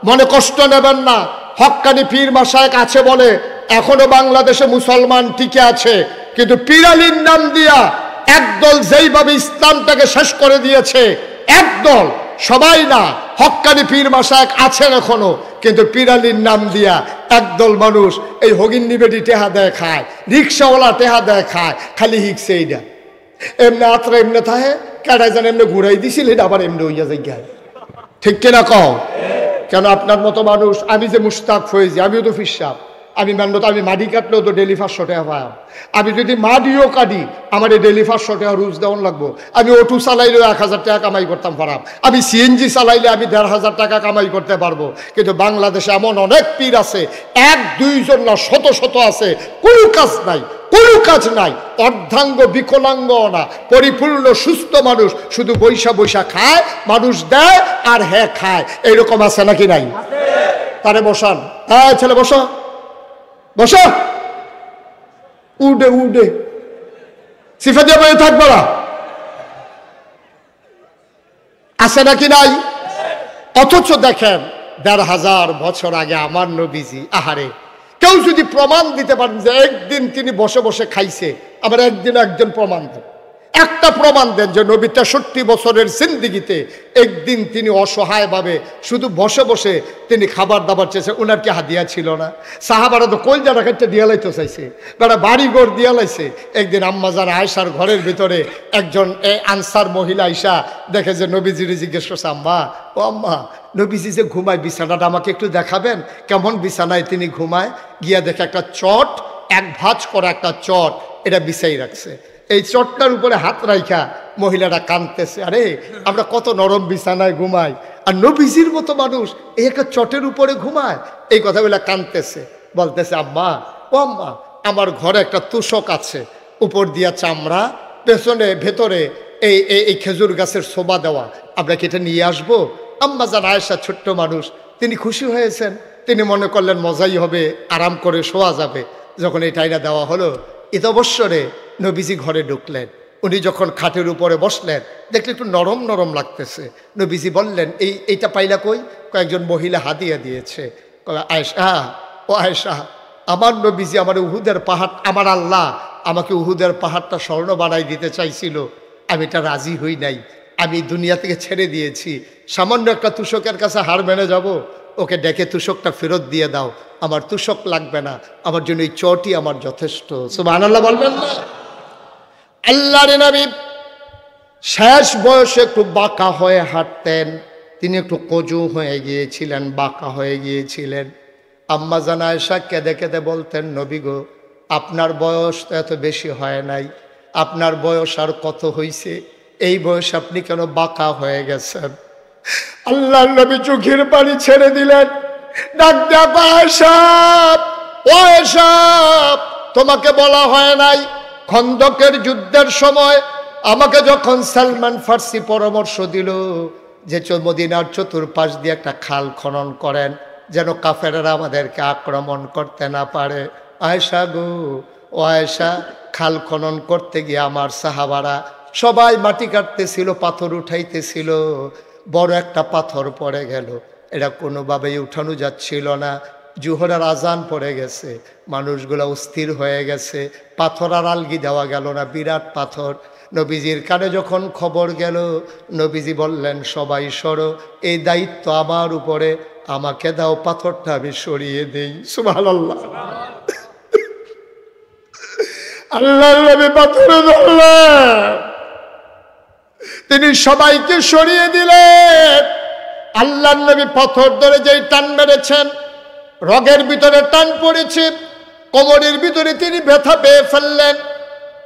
মনে কষ্ট নেবেন না। হক্কানি পীর মাশায়েখ আছে বলে এখনো বাংলাদেশে মুসলমান টিকে আছে, কিন্তু পীরালির নাম দিয়া একদল যেইভাবে ইসলামটাকে শেষ করে দিয়েছে, একদল, সবাই না, হক্কানি পীর মাশায়েখ আছেন এখনো, কিন্তু পীরালির নাম দিয়া একদল মানুষ এই হগিন্নি বেটি টেহা দেয় খায়, রিক্সাওয়ালা টেহা দেয় খায়, খালি হিকছে এইটা এমনি আত্রা এমনি থাহে কেটায় যেন এমনি ঘুরাই দিছিল, এটা আবার এমনি হইয়া যাই গায়, ঠিক কিনা কও? কেন আপনার মতো মানুষ, আমি যে মুশতাক ফয়েজি, আমিও তো ফিরসাব, আমি মানবো, আমি মাটি কাটলেও তো ডেলি 500 টাকা পাই। আমি যদি মাটিও কাটি আমার এই ডেলি 500 টাকা রুজ দেওয়ান লাগবো। আমি অটো চালাইলেও 1000 টাকা কামাই করতাম পারাম, আমি সিএনজি চালাইলে আমি 1500 টাকা কামাই করতে পারবো। কিন্তু বাংলাদেশে এমন অনেক পীর আছে, 1-2 জন না, শত শত আছে, কোনো কাজ নাই, কোনো কাজ নাই, অর্ধাঙ্গ বিকলাঙ্গ না, পরিপূর্ণ সুস্থ মানুষ, শুধু বৈশা বৈশা খায়, মানুষ দেয় আর হ্যাঁ খায়, এইরকম আছে নাকি নাই? তারে বসান, হ্যাঁ ছেলে বসো, বসো, উডে উডে সিফা দিয়ে বসে থাকবো না, আছে নাকি নাই? অথচ দেখেন 1500 বছর আগে আমার নবীজি, আহারে, কেউ যদি প্রমাণ দিতে পারেন যে একদিন তিনি বসে বসে খাইছে, আবার একদিন একজন প্রমাণ দেন, একটা প্রমাণ দেন যে নবী 63 বছরের জিন্দিগিতে একদিন তিনি অসহায়ভাবে শুধু বসে বসে তিনি খাবার দাবার চেয়েছে। ওনার কি হাদিয়া ছিল না? সাহাবারা তো কলজাটা কাটতে দিয়া লাইতে চাইছে, বেটা বাড়িঘর দিয়া লাইছে। একদিন আম্মাজান আয়েশার ঘরের ভিতরে একজন আনসার মহিলা আইসা দেখে যে নবীজিরে জিজ্ঞেস করছে, আম্মা, ও আম্মা, নবীজি যে ঘুমায় বিছানাটা আমাকে একটু দেখাবেন, কেমন বিছানায় তিনি ঘুমায়? গিয়া দেখে একটা চট, এক ভাঁজ করা একটা চট, এটা বিছাই রাখছে। এই চটটার উপরে হাত রাইখা মহিলারা কাঁদতেছে, আরে আমরা কত নরম বিছানায় ঘুমাই, আর নবীজির মতো মানুষ এই একটা চটের উপরে ঘুমায়। এই কথাগুলো কাঁদতেছে, বলতেছে, আম্মা, ও আম্মা, আমার ঘরে একটা তোষক আছে, উপর দিয়া চামড়া, পেছনে ভেতরে এই এই খেজুর গাছের শোভা দেওয়া, আমরা কি এটা নিয়ে আসবো? আম্মা জান আয়েশা ছোট্ট মানুষ, তিনি খুশি হয়েছেন, তিনি মনে করলেন মজাই হবে, আরাম করে শোয়া যাবে। যখন এই টাইনা দেওয়া হলো, ঈদ অবসরে নবীজি ঘরে ঢুকলেন। উনি যখন খাটের উপরে বসলেন, দেখলে একটু নরম নরম লাগতেছে। নবীজি বললেন, এইটা পাইলা কই? কয়েকজন মহিলা হাদিয়া দিয়েছে। আয়েশা, ও আয়েশা, আমার নবীজি আমার উহুদের পাহাড়, আমার আল্লাহ আমাকে উহুদের পাহাড়টা স্বর্ণ বানাই দিতে চাইছিল, আমি এটা রাজি হই নাই, আমি দুনিয়া থেকে ছেড়ে দিয়েছি। সামান্য একটা তুষকের কাছে হার মেনে যাব, ওকে ডেকে তুষকটা ফেরত দিয়ে দাও, আমার তুষক লাগবে না, আমার জন্য এই চটি আমার যথেষ্ট। সুবহানাল্লাহ বলবেন না? আল্লাহর নবী শেষ বয়সে একটু বাঁকা হয়ে হাঁটতেন, তিনি একটু কজু হয়ে গিয়েছিলেন, বাঁকা হয়ে গিয়েছিলেন। আম্মা জান আয়েশা কেঁদে কেঁদে বলতেন, নবী গো, আপনার বয়স তো এত বেশি হয় নাই, আপনার বয়স আর কত হইছে, এই বয়সে আপনি কেন বাঁকা হয়ে গেছেন? আল্লাহর নবী চোখের পানি ছেড়ে দিলেন, ডাক দেয়া, আয়েশা, ও আয়েশা, তোমাকে বলা হয় নাই খন্দকের যুদ্ধের সময় আমাকে যখন সালমান ফার্সি পরামর্শ দিল যে মদিনার চতুর্পাশ দিয়ে একটা খাল খনন করেন যেন কাফেররা আমাদেরকে আক্রমণ করতে না পারে? আয়েশা গো, ও আয়েশা, খাল খনন করতে গিয়ে আমার সাহাবারা সবাই মাটি কাটতেছিল, পাথর উঠাইতেছিল, বড় একটা পাথর পড়ে গেল, এটা কোনোভাবেই উঠানো যাচ্ছিল না। জোহরের আজান পড়ে গেছে, মানুষগুলো অস্থির হয়ে গেছে, পাথর আর আলগি দেওয়া গেল না, বিরাট পাথর। নবীজির কানে যখন খবর গেল, নবীজি বললেন, সবাই সরো, এই দায়িত্ব আমার উপরে, আমাকে দাও, পাথরটা আমি সরিয়ে দেই। সুবহানাল্লাহ। আল্লাহর নবী পাথরে ধরলেন, তিনি সবাইকে সরিয়ে দিলেন। আল্লাহর নবী পাথর ধরে যেই টান মেরেছেন, রগের ভিতরে টান পড়েছে, কোমরের ভিতরে তিনি ব্যথা পেয়ে ফেললেন।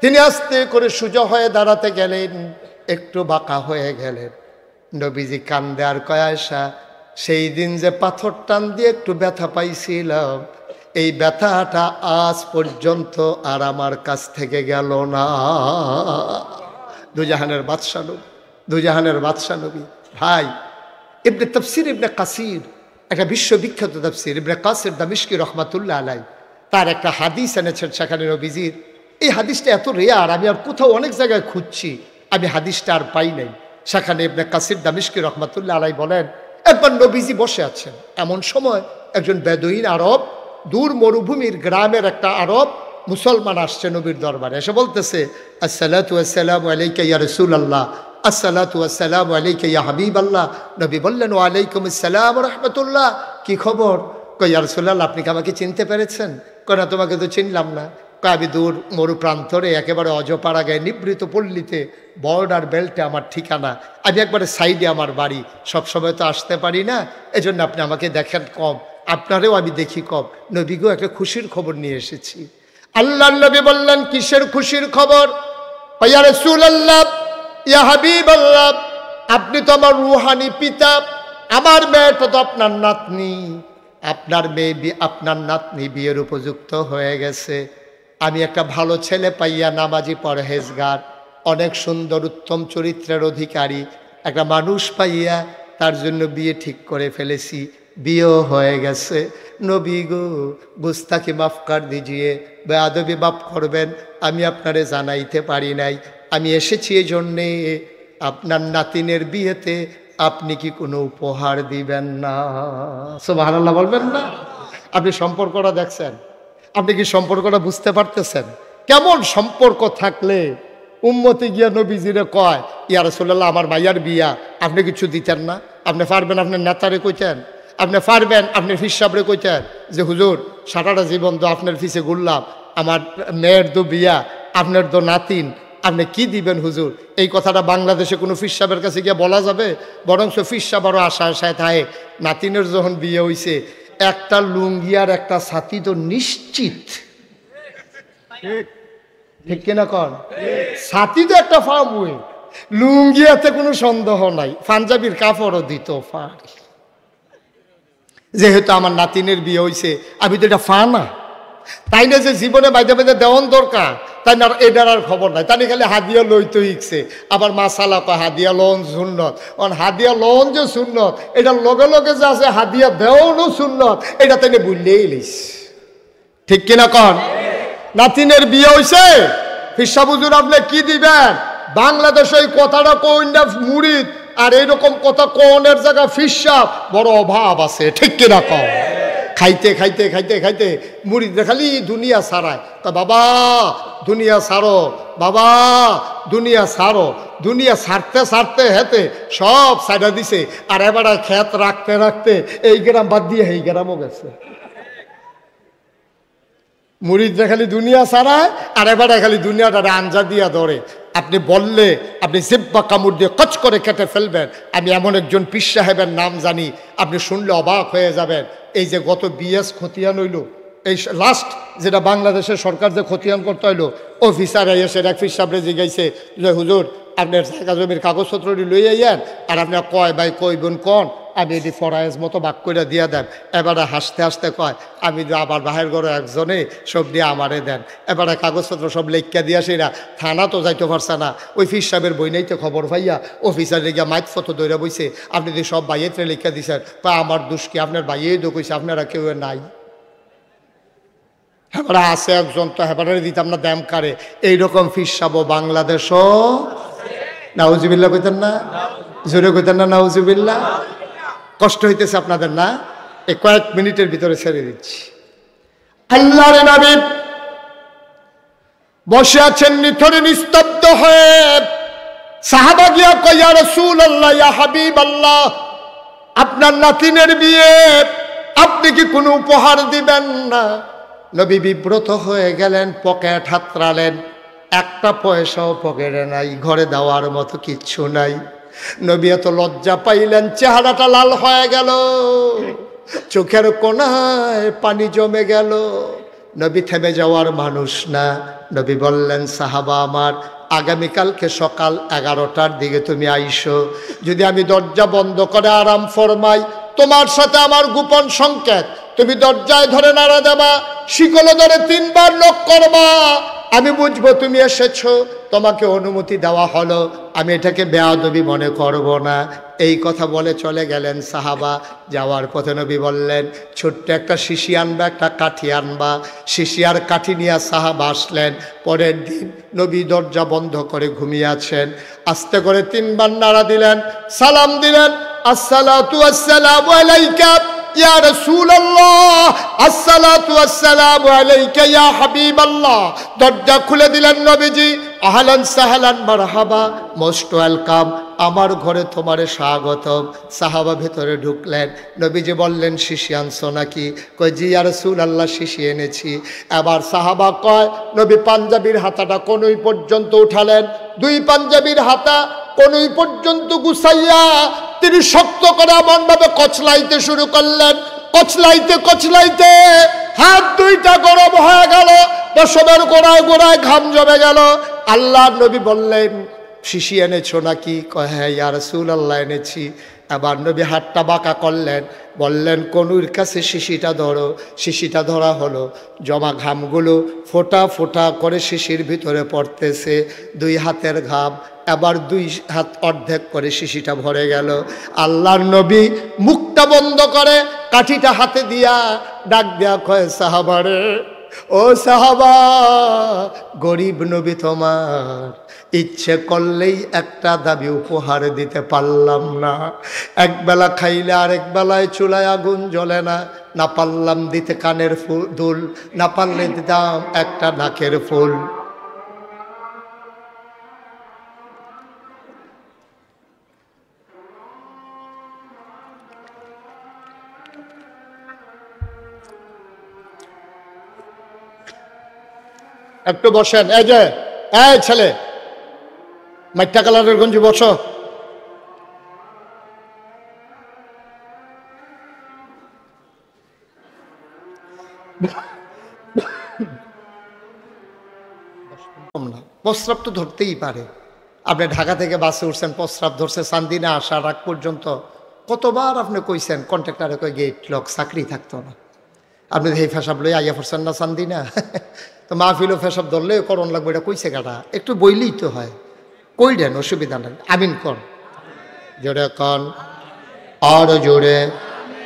তিনি আস্তে করে সোজা হয়ে দাঁড়াতে গেলেন, একটু বাঁকা হয়ে গেলেন। নবীজি কান্দে আর কয়, আয়েশা, সেই দিন যে পাথর টান দিয়ে একটু ব্যথা পাইছিলাম, এই ব্যথাটা আজ পর্যন্ত আর আমার কাছ থেকে গেল না। দুজাহানের বাদশা নবী, দুজাহানের বাদশা নবী। ভাই, ইবনে তাফসির ইবনে কাসির, একটা বিশ্ববিখ্যাত তাফসির, ইবনে কাসির দামিশকি রহমাতুল্লাহ আলাই, তার একটা হাদিস এনেছেন সেখানে নবীজির। এই হাদিসটা এত রেয়ার, আমি আর কোথাও অনেক জায়গায় খুঁজছি, আমি হাদিসটা আর পাই নাই। সেখানে ইবনে কাসির দামিশকি রহমাতুল্লাহ আলাই বলেন, একবার নবীজি বসে আছেন, এমন সময় একজন বেদুইন আরব, দূর মরুভূমির গ্রামের একটা আরব মুসলমান আসছে নবীর দরবারে, এসে বলতেছে, আসসালাতু ওয়াসসালামু আলাইকা ইয়া রাসূলুল্লাহ, আসসালাতু ওয়াসসালামু আলাইকা ইয়া হাবিবাল্লাহ। নবী বললেন, ওয়া আলাইকুম আসসালাম ওয়া রাহমাতুল্লাহ, কি খবর? কই, ইয়া রাসূলুল্লাহ, আপনি কি আমাকে চিনতে পেরেছেন? কই, না, তোমাকে তো চিনলাম না। কই, আমি দূর মরু প্রান্তরে একেবারে অজপাড়া গায়ে নিবৃত পল্লীতে বর্ডার বেল্টে আমার ঠিকানা, আমি একবারে সাইডে আমার বাড়ি, সবসময় তো আসতে পারি না, এজন্য আপনি আমাকে দেখেন কম, আপনারেও আমি দেখি কম। নবীগো, একটা খুশির খবর নিয়ে এসেছি। আল্লাহর নবী বললেন, কিসের খুশির খবর? ইয়া রাসূলুল্লাহ, ইয়া হাবিবাল্লাহ, আপনি তো আমার রুহানি পিতা, আমার মেয়েটা তো আপনার নাতনি, আপনার মেয়ে, আপনার নাতনি বিয়ের উপযুক্ত হয়ে গেছে। আমি একটা ভালো ছেলে পাইয়া, নামাজি, পরহেজগার, অনেক সুন্দর উত্তম চরিত্রের অধিকারী একটা মানুষ পাইয়া তার জন্য বিয়ে ঠিক করে ফেলেছি, বিয়েও হয়ে গেছে। নবী গো, গুস্তাখি মাফ কর দিজিয়ে, বেয়াদবি মাফ করবেন, আমি আপনারে জানাইতে পারি নাই, আমি এসেছি এই জন্যে, আপনার নাতিনের বিয়েতে আপনি কি কোনো উপহার দিবেন না? সুবহানাল্লাহ বলবেন না? আপনি সম্পর্কটা দেখছেন? আপনি কি সম্পর্কটা বুঝতে পারতেছেন? কেমন সম্পর্ক থাকলে উম্মতে গিয়া নবীজিরে কয়, ইয়া রাসূলুল্লাহ, আমার ভাইয়ার বিয়া, আপনি কিছু দিতেন না? আপনি পারবেন আপনার নেতারে কইতেন? আপনি পারবেন আপনার ফিস সাহেবরে কইতেন যে, হুজুর, সারাটা জীবন তো আপনার ফিসে ঘুরলাম, আমার মেয়ের তো বিয়া, আপনার তো নাতিন, আপনি কি দিবেন হুজুর? এই কথাটা বাংলাদেশে কোনো ফিস সাহেবের কাছে গিয়ে বলা যাবে? বরং ফিস সাহেব আরও আশায় থাকে, নাতিনের যখন বিয়ে হইছে, একটা লুঙ্গি আর একটা ছাতি তো নিশ্চিত, ঠিক কিনা কন? ছাতি তো একটা ফার্ম হই, লুঙ্গি এতে কোনো সন্দেহ নাই, পাঞ্জাবির কাপড়ও দিত পারি। যেহেতু আমার নাতিনের বিয়ে হয়েছে, আমি তো এটা ফা না, তাই না, যে জীবনে বাইদে বাইদে দেওয়ান দরকার, তাই না, এটার আর খবর নাই, তাই খালি হাদিয়া লইতে ইচ্ছে। আবার মাসালা কয় হাদিয়া লোন সুন্নত, অন হাদিয়া লোন যে সুন্নত, এটার লগে লগে যে আছে হাদিয়া দেওয়ানও সুন্নত, এটা তাই বুঝলেই লিস, ঠিক কিনা কন? নাতিনের বিয়ে হয়েছে, ফিসা হুজুর আপনি কি দিবেন? বাংলাদেশে এই কথাটা কইন না মুরিদ, আর এইরকম কথা কোনের জায়গা ফিসা বড় অভাব আছে, ঠিক কিনা কন? খাইতে খাইতে খাইতে খাইতে মুরিদ খালি দুনিয়া ছাড়ায়, তা বাবা দুনিয়া ছাড়ো, বাবা দুনিয়া ছাড়ো, দুনিয়া ছাড়তে ছাড়তে হেতে সব ছাড়া দিছে, আর এবার খেত রাখতে রাখতে এই গ্রাম বাদ দিয়ে এই গ্রামও গেছে। মুরিদরা খালি দুনিয়া ছাড়ায়, আর এবার খালি দুনিয়াটা আঞ্জা দিয়া ধরে। আপনি বললে আপনি জিব্বা কামড় দিয়ে কচ করে কেটে ফেলবেন। আমি এমন একজন পীর সাহেবের নাম জানি, আপনি শুনলে অবাক হয়ে যাবেন। এই যে গত বিএস খতিয়ান হইল, এই লাস্ট যেটা বাংলাদেশের সরকার যে খতিয়ান করতে হইলো, অফিসার এসে এক পীর সাহেবরে জিজ্ঞাসে যে, হুজুর আপনার জায়গা জমির কাগজপত্র লই আইয়েন, আর আপনার কয় ভাই কই বোন কন, আমি এটি ফরায়েজ মতো বাক করে দিয়া দেন। এবারে হাসতে হাসতে কয়, আমি আবার বাহের ঘরে একজনে সব দিয়ে আমারে দেন। এবারে কাগজপত্র সব লেখা দিয়ে আসি না, থানা তো যাইতে পারছে না, ওই পীর সাহেবের বই নাইতে খবর পাইয়া অফিসারে গিয়া মাইক ফটো দৌড়া বইছে, আপনি যদি সব বাইয়েতে লেখা দিছেন, তা আমার দোষ কি? আপনার বাইয়েই তো কইছে, আপনারা কেউ নাই। হেবারা আছে একজন, তো হেবারে দিতাম না দ্যাম কারে। এইরকম পীর সাহেব বাংলাদেশও নাউজুবিল্লাহ কইতেন না? জোরে কইতেন না নাউজুবিল্লাহ? কষ্ট হইতেছে আপনাদের না? এই কয়েক মিনিটের ভিতরে ছেড়ে দিচ্ছি। আল্লাহর নবী বসে আছেন নিথরে নিস্তব্ধ হয়ে। সাহাবা গিয়া কয়, ইয়া রাসূলুল্লাহ, ইয়া হাবিবাল্লাহ, আপনার নাতিনের বিয়ে, আপনি কি কোনো উপহার দিবেন না? নবী বিব্রত হয়ে গেলেন, পকেট হাতড়ালেন, একটা পয়সাও পকেটে নাই, ঘরে দেওয়ার মতো কিচ্ছু নাই। নবী এত লজ্জা পাইলেন, চেহারাটা লাল হয়ে গেল, চোখের কোণায় পানি জমে গেল। নবী থেমে যাওয়ার মানুষ না। নবী বললেন, সাহাবা আমার, আগামীকালকে সকাল 11টার দিকে তুমি আইসো। যদি আমি দরজা বন্ধ করে আরাম ফরমাই, তোমার সাথে আমার গোপন সংকেত, তুমি দরজায় ধরে নাড়া দেবা, শিকলে ধরে 3 বার নক করবা, আমি বুঝবো তুমি এসেছো, তোমাকে অনুমতি দেওয়া হলো, আমি এটাকে বেয়াদবি মনে করব না। এই কথা বলে চলে গেলেন সাহাবা। যাওয়ার পথে নবী বললেন, ছোট্ট একটা শিশি আনবা, একটা কাঠি আনবা। শিশি আর কাঠি নিয়ে সাহাবা আসলেন। পরের দিন নবী দরজা বন্ধ করে ঘুমিয়ে আছেন। আস্তে করে 3 বার নাড়া দিলেন, সালাম দিলেন, আসসালাতু আসসালামু আলাইকা ইয়া রাসূলুল্লাহ, আসসালাতু আসসালামু আলাইকা ইয়া হাবিবাল্লাহ। দরজা খুলে দিলেন নবীজি, আহলান সাহলান মারহাবা, মোস্ট ওয়েলকাম, আমার ঘরে তোমারে স্বাগতম। সাহাবা ভেতরে ঢুকলেন। নবীজি বললেন, শিশি আনছো নাকি? কয়, জি ইয়া রাসূলুল্লাহ, শিশি এনেছি। এবার সাহাবা কয়, নবী পাঞ্জাবির হাতাটা কোনই পর্যন্ত উঠালেন, 2 পাঞ্জাবির হাতা কোনই পর্যন্ত গুছাইয়া তিনি শক্ত করে এমনভাবে কচলাইতে শুরু করলেন। কচলাইতে কচলাইতে হাত 2টা গরম হয়ে গেল, পশমের গোড়ায় গোড়ায় ঘাম জমে গেল। আল্লাহর নবী বললেন, শিশি এনেছো নাকি? কয়, হ্যাঁ ইয়া রাসূলুল্লাহ, এনেছি। এবার নবী হাতটা বাঁকা করলেন, বললেন, কনুর কাছে শিশিটা ধরো। শিশিটা ধরা হলো। জমা ঘামগুলো ফোঁটা ফোঁটা করে শিশির ভিতরে পড়তেছে, 2 হাতের ঘাম। এবার 2 হাত অর্ধেক করে শিশিটা ভরে গেল। আল্লাহর নবী মুখটা বন্ধ করে কাঠিটা হাতে দিয়া ডাক দেয়া কয়, সাহাবারে, ও সাহাবা, গরিব নবী তোমার, ইচ্ছে করলেই একটা দাবি উপহার দিতে পারলাম না। একবেলা খাইলে আরেক বেলায় চুলায় আগুন জ্বলে না। না পারলাম দিতে কানের ফুল দুল, না পারলে দিতাম একটা নাকের ফুল। একটু বসেন। এই যে, এই ছেলে, মাইটা কালারের গঞ্জি, বসো। প্রস্রাব তো ধরতেই পারে। আপনি ঢাকা থেকে বাসে উঠছেন, প্রস্রাব ধরছে, চান্দিনা আসার আগ পর্যন্ত কতবার আপনি কইছেন কন্ট্রাক্টরে, কই গেট লক, চাকরি থাকতো না। আপনি এই ফেসাব লই আইয়া পড়ছেন না চান্দিনা। তো মাহফিলও ফেসাব ধরলে করণ লাগবে, এটা কইছে কাটা, একটু বইলেই তো হয়। কই দেন, অসুবিধা নেই। আমিন কন, জোরে কন, আর জোরে।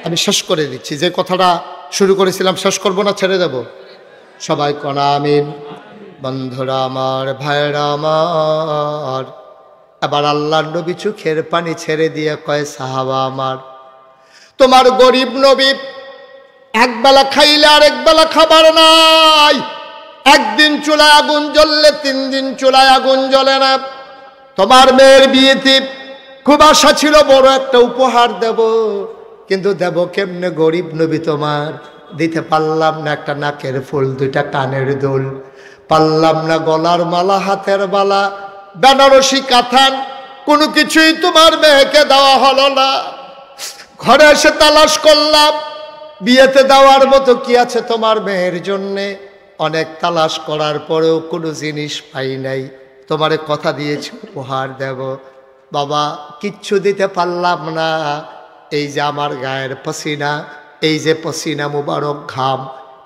আমি শেষ করে দিচ্ছি। যে কথাটা শুরু করেছিলাম শেষ করবো না, ছেড়ে দেব? সবাই কন আমিন। বন্ধুরা আমার, ভাইরা আমার, এবার আল্লাহর নবী চোখের পানি ছেড়ে দিয়ে কয়, সাহাবা আমার, তোমার গরিব নবী একবেলা খাইলে আরেক বেলা খাবার নাই। একদিন চুলায় আগুন জ্বললে 3 দিন চুলায় আগুন জ্বলে না। তোমার মেয়ের বিয়েতে খুব আশা ছিল বড় একটা উপহার দেব, কিন্তু দেব কেমনে? গরিব নবী তোমার, দিতে পারলাম না একটা নাকের ফুল, 2টা কানের দুল, পারলাম না গলার মালা, হাতের বালা, বেনারসি কাঁথান, কোনো কিছুই তোমার মেয়েকে দেওয়া হলো না। ঘরে এসে তালাশ করলাম, বিয়েতে দেওয়ার মতো কি আছে তোমার মেয়ের জন্যে? অনেক তালাশ করার পরেও কোনো জিনিস পাই নাই। তোমারে কথা দিয়েছি উপহার দেব, বাবা কিচ্ছু দিতে পারলাম না। এই যে আমার গায়ের পসিনা, এই যে পসিনা মুবারক ঘাম,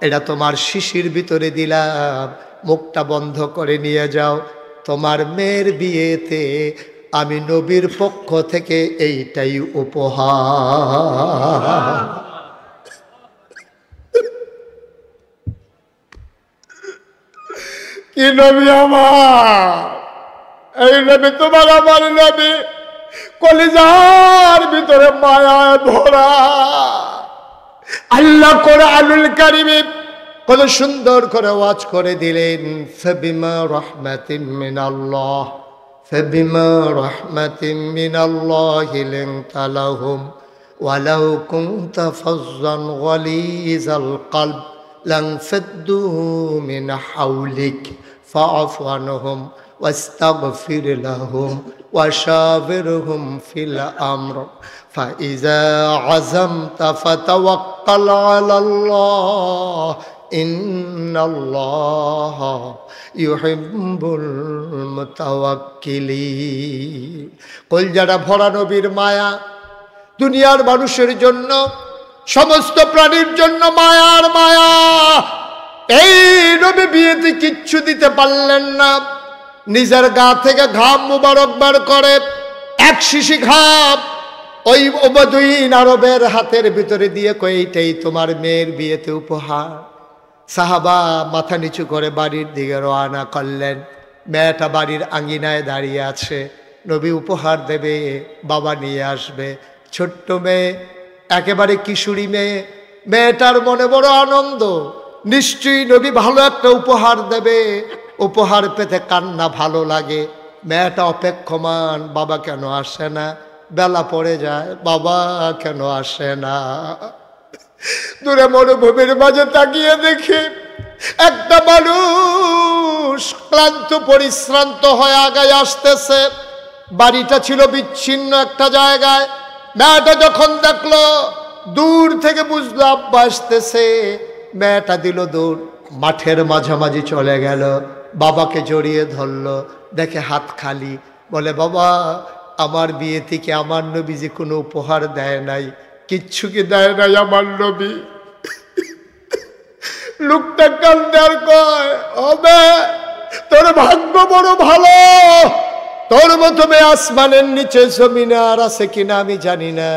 এটা তোমার শিশির ভিতরে দিলাম, মুখটা বন্ধ করে নিয়ে যাও। তোমার মেয়ের বিয়েতে আমি নবীর পক্ষ থেকে এইটাই উপহার। কি নবী আমার, এই নবী তোমার আমার নবী। কলিজার ভিতরে মায়ায় ভরা। আল্লাহ কোরআনুল কারীমে কত সুন্দর করে ওয়াজ করে দিলেন, ফাবিমা রাহমাতিন মিনাল্লাহ ফাবিমা রাহমাতিন মিনাল্লাহি লিনতা লাহুম ওয়ালাউ কুনতা ফাজ্জান গালিজাল কলব লানফাদ্দু মিন হাওলিক ফাআফু আনহুম ওয়াস্তাগফির লাহুম ওয়াশাবিরহুম ফিল আমর ফাইযা আযামতা ফাতাওয়াক্কাল আলাল্লাহ ইন্নাল্লাহ ইউহিব্বুল মুতাওয়াক্কিলিন। কলজাটা ভরা নবীর মায়া, দুনিয়ার মানুষের জন্য, সমস্ত প্রাণীর জন্য মায়ার মায়া। এই নবী বিয়েতে কিচ্ছু দিতে পারলেন না, নিজের গা থেকে ঘাম মুবারক বার করে এক শিশি ঘাম ওই ওবাদুইন আরবের হাতের ভিতরে দিয়ে কই, এইটাই তোমার মেয়ের বিয়েতে উপহার। সাহাবা মাথা নিচু করে বাড়ির দিকে রওনা করলেন। মেয়েটা বাড়ির আঙ্গিনায় দাঁড়িয়ে আছে, নবী উপহার দেবে, বাবা নিয়ে আসবে। ছোট্ট মেয়ে, একেবারে কিশোরী মেয়ে, মেয়েটার মনে বড় আনন্দ, নিশ্চয়ই নবী ভালো একটা উপহার দেবে। উপহার পেতে কান্না ভালো লাগে। মেয়েটা অপেক্ষমান, বাবা কেন আসে না? বেলা পড়ে যায়, বাবা কেন আসে না? দূরে মরুভূমির মাঝে তাকিয়ে দেখে একটা মানুষ ক্লান্ত পরিশ্রান্ত হয়ে আগায় আসতেছে। বাড়িটা ছিল বিচ্ছিন্ন একটা জায়গায়। মেয়েটা যখন দেখলো, দূর থেকে বুঝলো আব্বা আসতেছে, মেয়েটা দিল দূর, মাঠের মাঝামাঝি চলে গেল, বাবাকে জড়িয়ে ধরলো, দেখে হাত খালি। বলে, বাবা আমার বিয়ে থেকে আমার নবী যে কোনো উপহার দেয় নাই, কিচ্ছু কি দেয় নাই আমার নবী? লোকটা কান্দে আর কয়, হবে তোর ভাগ্য বড় ভালো, তোর মতো মেয়ে আসমানের নিচে জমিনে আর আছে কিনা আমি জানি না,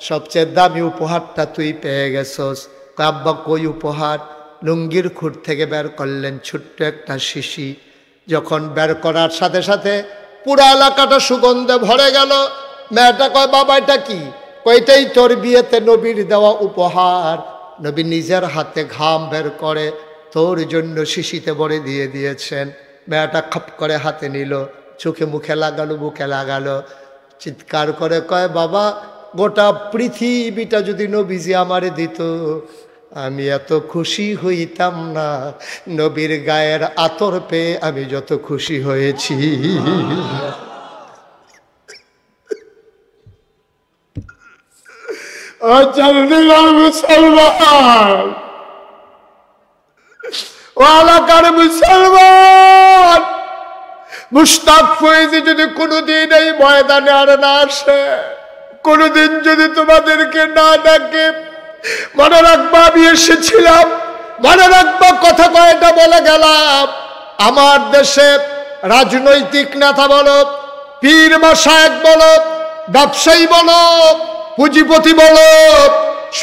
সবচেয়ে দামি উপহারটা তুই পেয়ে গেছস। আব্বা কই উপহার? লুঙ্গির খুঁট থেকে বের করলেন ছোট্ট একটা শিশি। যখন বের করার সাথে সাথে পুরা এলাকাটা সুগন্ধে ভরে গেল। মেয়েটা কয়, বাবা এটা কি? কইটাই তোর বিয়েতে নবীর দেওয়া উপহার। নবী নিজের হাতে ঘাম বের করে তোর জন্য শিশিতে ভরে দিয়ে দিয়েছেন। মেয়েটা খপ করে হাতে নিল, চোখে মুখে লাগালো, বুকে লাগালো, চিৎকার করে কয়, বাবা গোটা পৃথিবীটা যদি নবীজি আমারে দিত, আমি এত খুশি হইতাম না। নবীর গায়ের আতর পেয়ে আমি যত খুশি হয়েছি। মুসলমান, ও এলাকার মুসলমান, মুশতাক ফয়েজি যদি কোনোদিন এই ময়দানে আর না আসে, কোনোদিন যদি তোমাদেরকে না ডাকে, মনে রাখবা আমি এসেছিলাম, মনে রাখবা কথা কয়টা বলে গেলাম। আমার দেশে রাজনৈতিক নেতা বলো, পীর মাশায়েখ বলো, ব্যবসায়ী বলো, পুঁজিপতি বলো,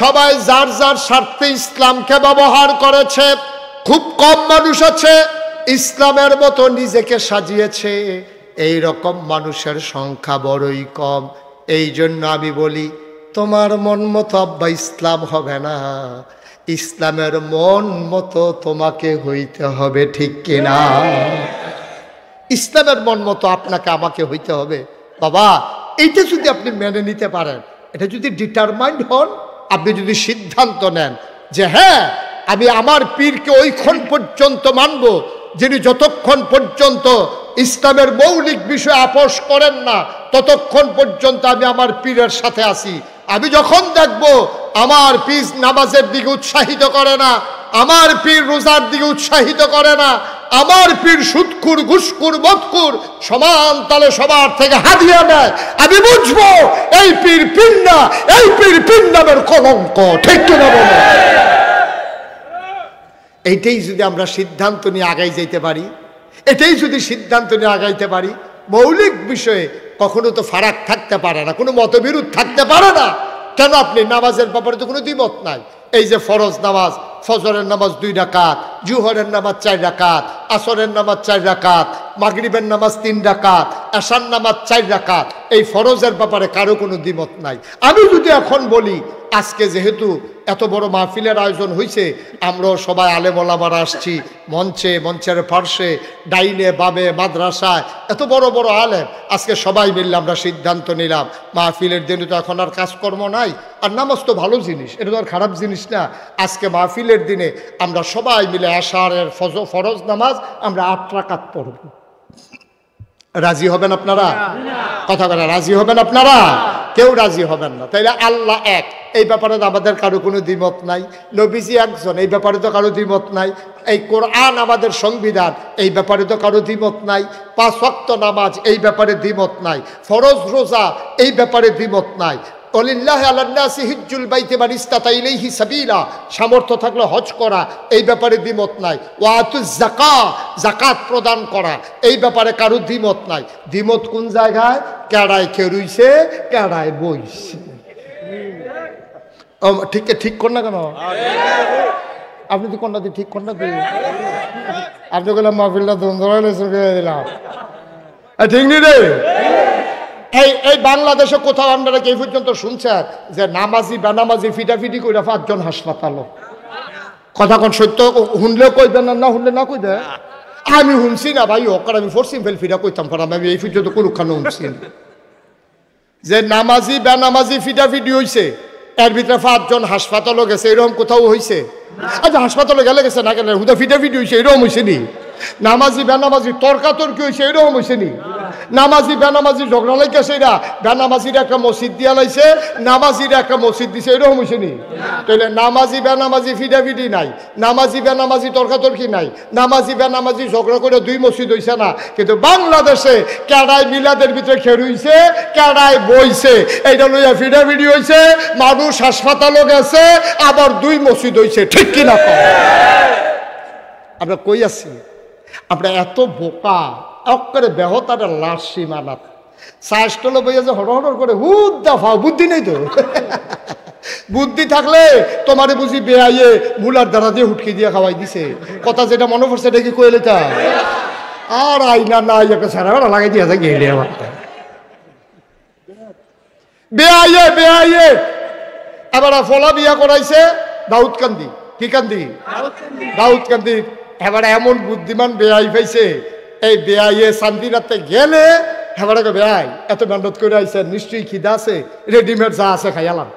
সবাই যার যার স্বার্থে ইসলামকে ব্যবহার করেছে। খুব কম মানুষ আছে ইসলামের মতো নিজেকে সাজিয়েছে। এই রকম মানুষের সংখ্যা বড়ই কম। এই জন্য আমি বলি, তোমার মন মতো আব্বা ইসলাম হবে না, ইসলামের মন মতো তোমাকে হইতে হবে, ঠিক কিনা? ইসলামের মন মতো আপনাকে আমাকে হইতে হবে। বাবা এইটা যদি আপনি মেনে নিতে পারেন, এটা যদি ডিটারমাইন্ড হন, আপনি যদি সিদ্ধান্ত নেন যে হ্যাঁ আমি আমার পীরকে ওইক্ষণ পর্যন্ত মানব যিনি যতক্ষণ পর্যন্ত ইসলামের মৌলিক বিষয় আপোষ করেন না, ততক্ষণ পর্যন্ত আমি আমার পীরের সাথে আছি। আমি যখন দেখব আমার পীর নামাজের দিকে উৎসাহিত করে না, আমার পীর রোজার দিকে উৎসাহিত করে না, আমার পীর সুদখুর ঘুষখুর মদখুর সমান তালে সবার থেকে হাদিয়া নেয়, আমি বুঝবো এই পীর পীর না, এই পীর পীর নামের কলঙ্ক, ঠিক কিনা বলো? এইটাই যদি আমরা সিদ্ধান্ত নিয়ে আগাই যেতে পারি, এটাই যদি সিদ্ধান্ত নিয়ে আগাইতে পারি, মৌলিক বিষয়ে কখনো তো ফারাক থাকতে পারে না, কোনো মতবিরোধ থাকতে পারে না। কেন আপনি নামাজের ব্যাপারে তো কোনো দ্বিমত নাই। এই যে ফরজ নামাজ, ফজরের নামাজ 2 রাকাত, জুহরের নামাজ 4 রাকাত, আসরের নামাজ 4 রাকাত, মাগরিবের নামাজ 3 রাকাত, এশার নামাজ 4 রাকাত, এই ফরজের ব্যাপারে কারো কোনো দ্বিমত নাই। আমি যদি এখন বলি আজকে যেহেতু এত বড় মাহফিলের আয়োজন হয়েছে, আমরাও সবাই আলেম ওলামারা আসছি, মঞ্চের পার্শ্বে, ডাইনে বামে, মাদ্রাসায় এত বড় বড় আলেম, আজকে সবাই মিললে আমরা সিদ্ধান্ত নিলাম মাহফিলের দিনে তো এখন আর কাজকর্ম নাই, আর নামাজ তো ভালো জিনিস, এটা তো আর খারাপ জিনিস না। আজকে মাহফিলের দিনে আমরা সবাই মিলে এশারের ফরজ নামাজ আমরা 8 রাকাত পড়ব। রাজি হবেন আপনারা? কথা বলে রাজি হবেন আপনারা? কেউ রাজি হবেন না। তাইলে আল্লাহ এক, এই ব্যাপারে তো আমাদের কারো কোনো দ্বিমত নাই। নবীজি একজন, এই ব্যাপারে তো কারো দ্বিমত নাই। এই কোরআন আমাদের সংবিধান, এই ব্যাপারে তো কারো দ্বিমত নাই। 5 ওয়াক্ত নামাজ, এই ব্যাপারে দ্বিমত নাই। ফরজ রোজা, এই ব্যাপারে দ্বিমত নাই। সামর্থ্য থাকলে হজ করা, এই ব্যাপারে দ্বিমত নাই। যাকাত প্রদান করা, এই ব্যাপারে কারো দ্বিমত নাই। দ্বিমত কোন জায়গায়? কেড়ায় খেরুইছে, কেড়ায় বইছে। ঠিক কর না কেন? আপনি তো কন্যা ঠিক কন্যা আপনি বললাম মাহফিলটা দিলাম, ঠিক নি রে? এই বাংলাদেশে কোথাও আপনারা এই পর্যন্ত শুনছেন যে নামাজি বেনামাজি ফিটাফিটি করে 5 জন হাসপাতাল? কথা কোন সত্য? শুনলেও কইবেন না শুনলে না কইবে। আমি শুনছি না ভাই, ওকার আমি ফোর্সিং ফেল ফিটা কইতাম পারাম, আমি এই পর্যন্ত কোনখানে শুনছি যে নামাজি বেনামাজি ফিটাফিটি হয়েছে, এর ভিতরে 5 জন হাসপাতালও গেছে, এরকম কোথাও হয়েছে? আচ্ছা হাসপাতালে গেলে গেছে, না গেলে হুদা ফিটাফিটি হয়েছে, এরকম হয়েছে নি? নামাজি বেনামাজি তর্কাতর্কি হয়েছে, এরকম হয়েছে নি? নামাজি বেনামাজি ঝগড়া লাইছে, এরা বেনামাজির একটা মসজিদ দিয়া লাইছে, নামাজির একটা মসজিদ দিছে, এরকম হয়েছে নি? তাহলে নামাজি বেনামাজি ফিটাফিটি নাই, নামাজি বেনামাজি তর্কাতর্কি নাই, নামাজি বেনামাজি ঝগড়া করে 2 মসজিদ হয়েছে না। কিন্তু বাংলাদেশে কেড়ায় মিলাদের ভিতরে খেরুইছে, কেড়ায় বইছে, এইটা লইয়া ফিটাফিটি হয়েছে, মানুষ হাসপাতালও গেছে, আবার 2 মসজিদ হয়েছে। ঠিক কিনা? আমরা কই আছি? আমরা এত বোকা, অক্করে বেহতার লাশ সীমানাত সাহসটলো বইয়া যে হড় হড় করে হুদ দাফাও, বুদ্ধি নেই তো। বুদ্ধি থাকলে তোমারে বুঝি বেআইয়ে মুলার দ্বারা দিয়ে হুটকি দিয়ে খাওয়াই দিছে। কথা যেটা মনে পড়ছে এটা কি কইলে তা? আর আইনা না একটা সারা বেড়া লাগাই দিয়ে যায় গেলে আমার বেআইয়ে এবার ফলা বিয়া করাইছে দাউদকান্দি। কি কান্দি? দাউদকান্দি। এবার এমন বুদ্ধিমান বেআই পাইছে, এই বেআইয়ে শান্তিনাথে গেলে হেবারে বেআই এত মেহনত করে আইছে, নিশ্চয়ই খিদা আছে, রেডিমেড যা আছে খাইয়ালাম।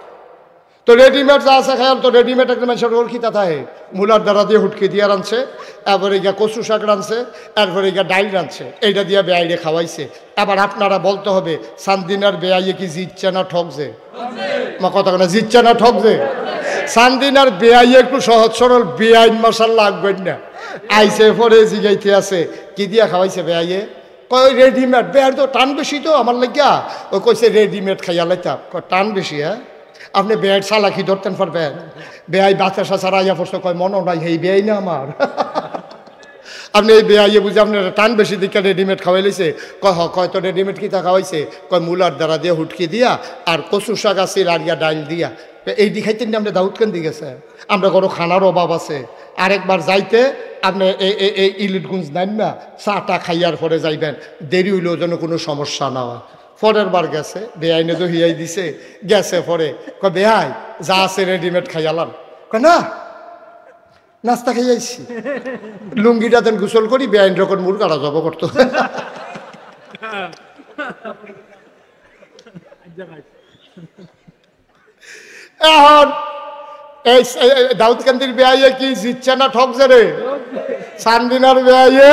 তো রেডিমেড যা আছে খাইয়াল, তো রেডিমেড একটা মানুষের ওর খিতা থাকে, মূলার দ্বারা দিয়ে হুটকি দিয়ে রাঁধছে, এরপরে গিয়া কচু শাক রাঁধছে, এরপরে গিয়া ডাইল রাঁধছে, এইটা দিয়ে বেআইরে খাওয়াইছে। এবার আপনারা বলতে হবে সান্দিনার বেআইয়ে কি জিতছে না ঠকছে? মা কথা না, জিতছে না ঠকছে? সান্দিনার বেআইয়ে একটু সহজ সরল বেআইন মশাল লাগবেন না, আইসে পরে জিগাইতে আছে কি দিয়া খাওয়াইছে বেআইয়ে? কয় রেডিমেড। বেআর তো টান বেশি তো আমার লাগিয়া, ও কইছে রেডিমেড খাইয়া লাইতাম। টান বেশি? হ্যাঁ, আপনি বেআই চালাকি ধরতেন পারবেন? বেআই বাচ্চা ছাড়া আইয়া পড়ছে, কয় মনে নাই এই বেআই না আমার। আপনি এই বেআইয়ে বুঝে আপনার টান বেশি দিকে রেডিমেড খাওয়াই লইছে। কয় তো রেডিমেড কিতা খাওয়াইছে? কয় মুলার দ্বারা দিয়ে হুটকি দিয়া আর কচু শাক আছে আর ইয়া ডাইল দিয়া। এই দিখাইতেন আমরা দাউদকান্দি গেছে, আমরা কোনো খানার অভাব আছে। আরেকবার যাইতে আপনি এই ইলিটগুঞ্জ নেন না, চাটা খাইয়ার পরে যাইবেন, দেরি হইলেও যেন কোনো সমস্যা না হয়। পরের বার গেছে, বেআইনে তো হিয়াই দিছে, গেছে পরে কয় বেআই যা আছে রেডিমেড খাইয়ালাম। কয় না, নাস্তা খাইয়াইছি, লুঙ্গিটা দেন গোসল করি, বেআইন রকম মুর কাটা জব করতো। এখন এই দাউদকান্দির বেআইয়ে কি জিতছে না ঠকছে রে? সান্দিনার বেআইয়ে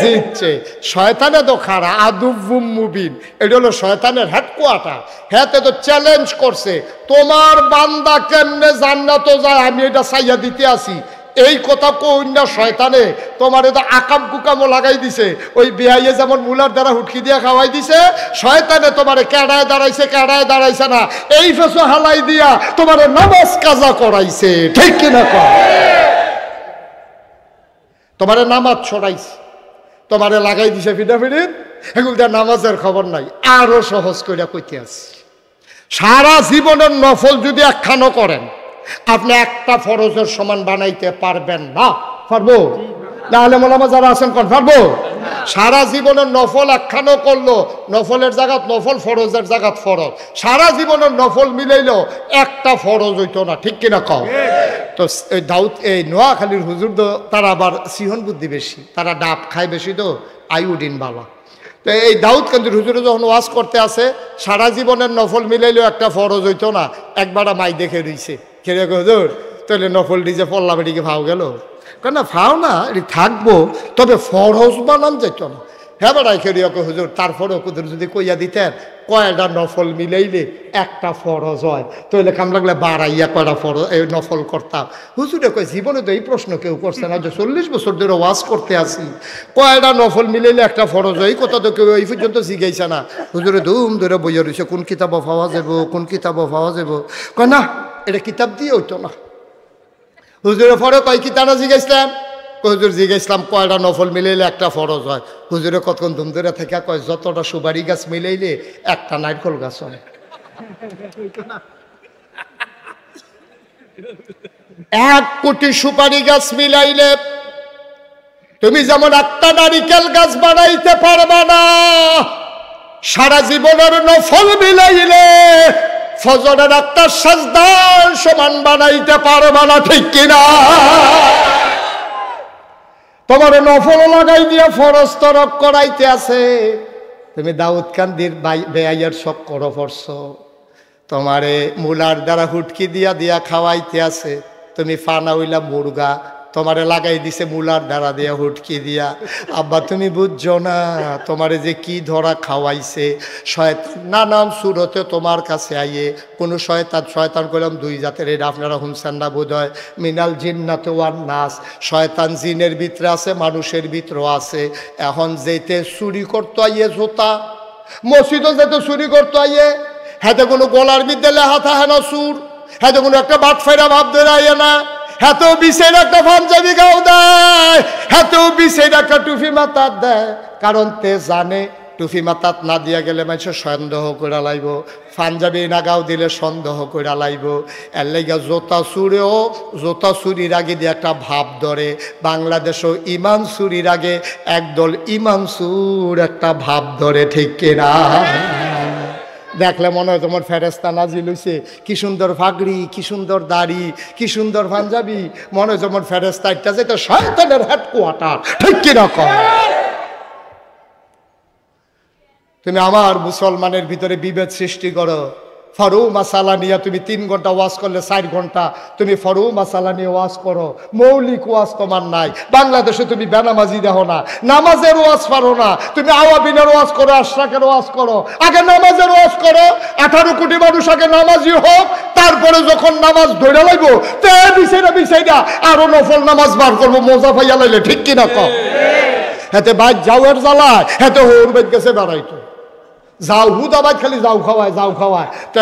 জিতছে। শয়তানে তো খারা আদুব্বুম মুবিন, এটা হলো শয়তানের হেডকোয়ার্টার। হ্যাঁ তো চ্যালেঞ্জ করছে, তোমার বান্দা কেমনে জান্নাতে যায় আমি এটা চাইয়া দিতে আসি। এই কথা কইনা শয়তানে তোমার এটা আকাম কুকামও লাগাই দিছে। ওই বেআইয়ে যেমন মুলার দ্বারা হুটকি দিয়ে খাওয়াই দিছে, শয়তানে তোমারে কেড়ায় দাঁড়াইছে না, এই ফেসো হালাই দিয়া তোমারে নামাজ কাজা করাইছে। ঠিক কিনা কর? তোমারে নামাজ ছড়াইছে, তোমারে লাগাই দিছে ফিটাফিটির, এগুলো নামাজের খবর নাই। আরো সহজ করে কইতে আসি, সারা জীবনের নফল যদি একখানো করেন, আপনি একটা ফরজের সমান বানাইতে পারবেন না। পারবো? না হলে মোলামা যারা আছেন কোন পারবো? সারা জীবনের নফল একখানো করলো, নফলের জায়গাত নফল, ফরজের জায়গাত ফরজ, সারা জীবনের নফল মিলাইলো একটা ফরজ হইতো না। ঠিক কিনা কও? তো দাউদ এই নোয়াখালীর হুজুর তো তারা আবার সিহন বুদ্ধি বেশি, তারা ডাব খায় বেশি, তো আয়োডিন বালা। তো এই দাউদকান্দির হুজুরে যখন ওয়াজ করতে আসে, সারা জীবনের নফল মিলাইলেও একটা ফরজ হইতো না, একবার মাই দেখে রইছে, খেয়ে হুজুর তাহলে নফল ডিজে পল্লা বেটিকে ভাও গেল, কেন ফাও না এটি থাকবো, তবে ফরজ বানান যেত না। হ্যাঁ বেড়াই খেরিয়াকে হুজুর, তারপরেও কুদুর যদি কইয়া দিতেন কয়টা নফল মিলাইলে একটা ফরজ হয়, তাহলে কাম লাগলে বাড়াইয়া কয়টা ফরজ এই নফল করতাম। হুজুরে কয় জীবনে তো এই প্রশ্ন কেউ করছে না, যে 40 বছর ধরে ওয়াজ করতে আসি, কয়টা নফল মিলাইলে একটা ফরজ হয়, এই কথা তো কেউ এই পর্যন্ত জিজ্ঞাসা না। হুজুরে ধুম ধরে বইয়া রয়েছে, কোন কিতাব পাওয়া যাব, কোন কিতাব পাওয়া যাব, কয় না এটা কিতাব দিয়ে হইতো না। হুজুরে পরে কয় কি তারা জিজ্ঞাসলাম, হুজুর জিজ্ঞাসলাম কয়টা নফল মিলাইলে একটা ফরজ হয়। হুজুরে কতক্ষণ ধুম ধরে থেকে কয় যতটা সুপারি গাছ মিলাইলে একটা নারকেল গাছ হয়। 1 কোটি সুপারি গাছ মিলাইলে তুমি যেমন একটা নারিকেল গাছ বানাইতে পারবা না, সারা জীবনের নফল মিলাইলে ফজরের একটা সাজদার সমান বানাইতে পারবা না। ঠিক কিনা? তোমার নফল লাগাই দিয়ে ফরজ তরক করাইতে আছে। তুমি দাউদকান্দির বেআইয়ের সব করো পড়ছ, তোমারে মুলার দ্বারা হুটকি দিয়া দিয়া খাওয়াইতে আছে, তুমি ফানা হইলা মুরগা, তোমারে লাগাই দিছে মুলার দ্বারা দিয়া হুটকি দিয়া। আব্বা তুমি বুঝছো না তোমারে যে কি ধরা খাওয়াইছে, শয়তান নানান সুরতে তোমার কাছে আইয়ে, কোনো শয়তান করলাম 2 জাতের, এটা আপনারা শুনছেন না বোধ হয়, মিনাল জিন্নাতে ওয়ান নাস, শয়তান জিনের ভিতরে আছে, মানুষের ভিতরেও আছে। এখন যেতে চুরি করতো আইয়ে জোতা, মসজিদও যেতে চুরি করতো আইয়ে, হাতে কোনো গলার বিদ্যে লেহা থাকে না সুর, হাতে কোনো একটা বাট ফাইরা ভাব ধরে আইয়ে না, হাতেও বিছের একটা পাঞ্জাবি গাও দেয়, হাতেও বিছের একটা টুপি মাথাত দেয়, কারণ তে জানে টুপি মাথাত না দিয়া গেলে মানুষ সন্দেহ করে লাইব, পাঞ্জাবি না গাও দিলে সন্দেহ করে লাইব। এর লেগে জোতা চুরেও জোতা চুরির আগে দিয়ে একটা ভাব ধরে, বাংলাদেশও ইমান চুরির আগে একদল ইমান চুর একটা ভাব ধরে। ঠিক কিনা? দেখলে মনে হয় তোমার ফেরেস্তা নাজিল হইছে, কি সুন্দর ফাগড়ি, কি সুন্দর দাড়ি, কি সুন্দর পাঞ্জাবি, মনে হয় তোমার ফেরেস্তা একটা যেটা শয়তানের হেডকোয়ার্টার। ঠিক কিরকম? তুমি আমার মুসলমানের ভিতরে বিভেদ সৃষ্টি করো। ফরু মাসালা নিয়ে তুমি 3 ঘন্টা ওয়াজ করলে 4 ঘন্টা তুমি ফরু মাসালা নিয়ে ওয়াজ করো, মৌলিক ওয়াজ তোমার নাই। বাংলাদেশে তুমি বেনামাজি দেখো না, নামাজের ওয়াজ পারো না, তুমি আওয়াবিনের ওয়াজ করো, আশরাকের ওয়াজ করো, আগে নামাজের ওয়াজ করো। 18 কোটি মানুষ আগে নামাজি হোক, তারপরে যখন নামাজ ধরে লাগবো তে বিষয়টা আরো নফল নামাজ বার করবো, মজা পাইয়া লাইলে। ঠিক কিনা কম? হাতে বাইক যাওয়ার জ্বালায় হাতে হোর বেদ গেছে বেড়াইতো, যাও হুদাবাদ খালি যাও খাওয়ায় তো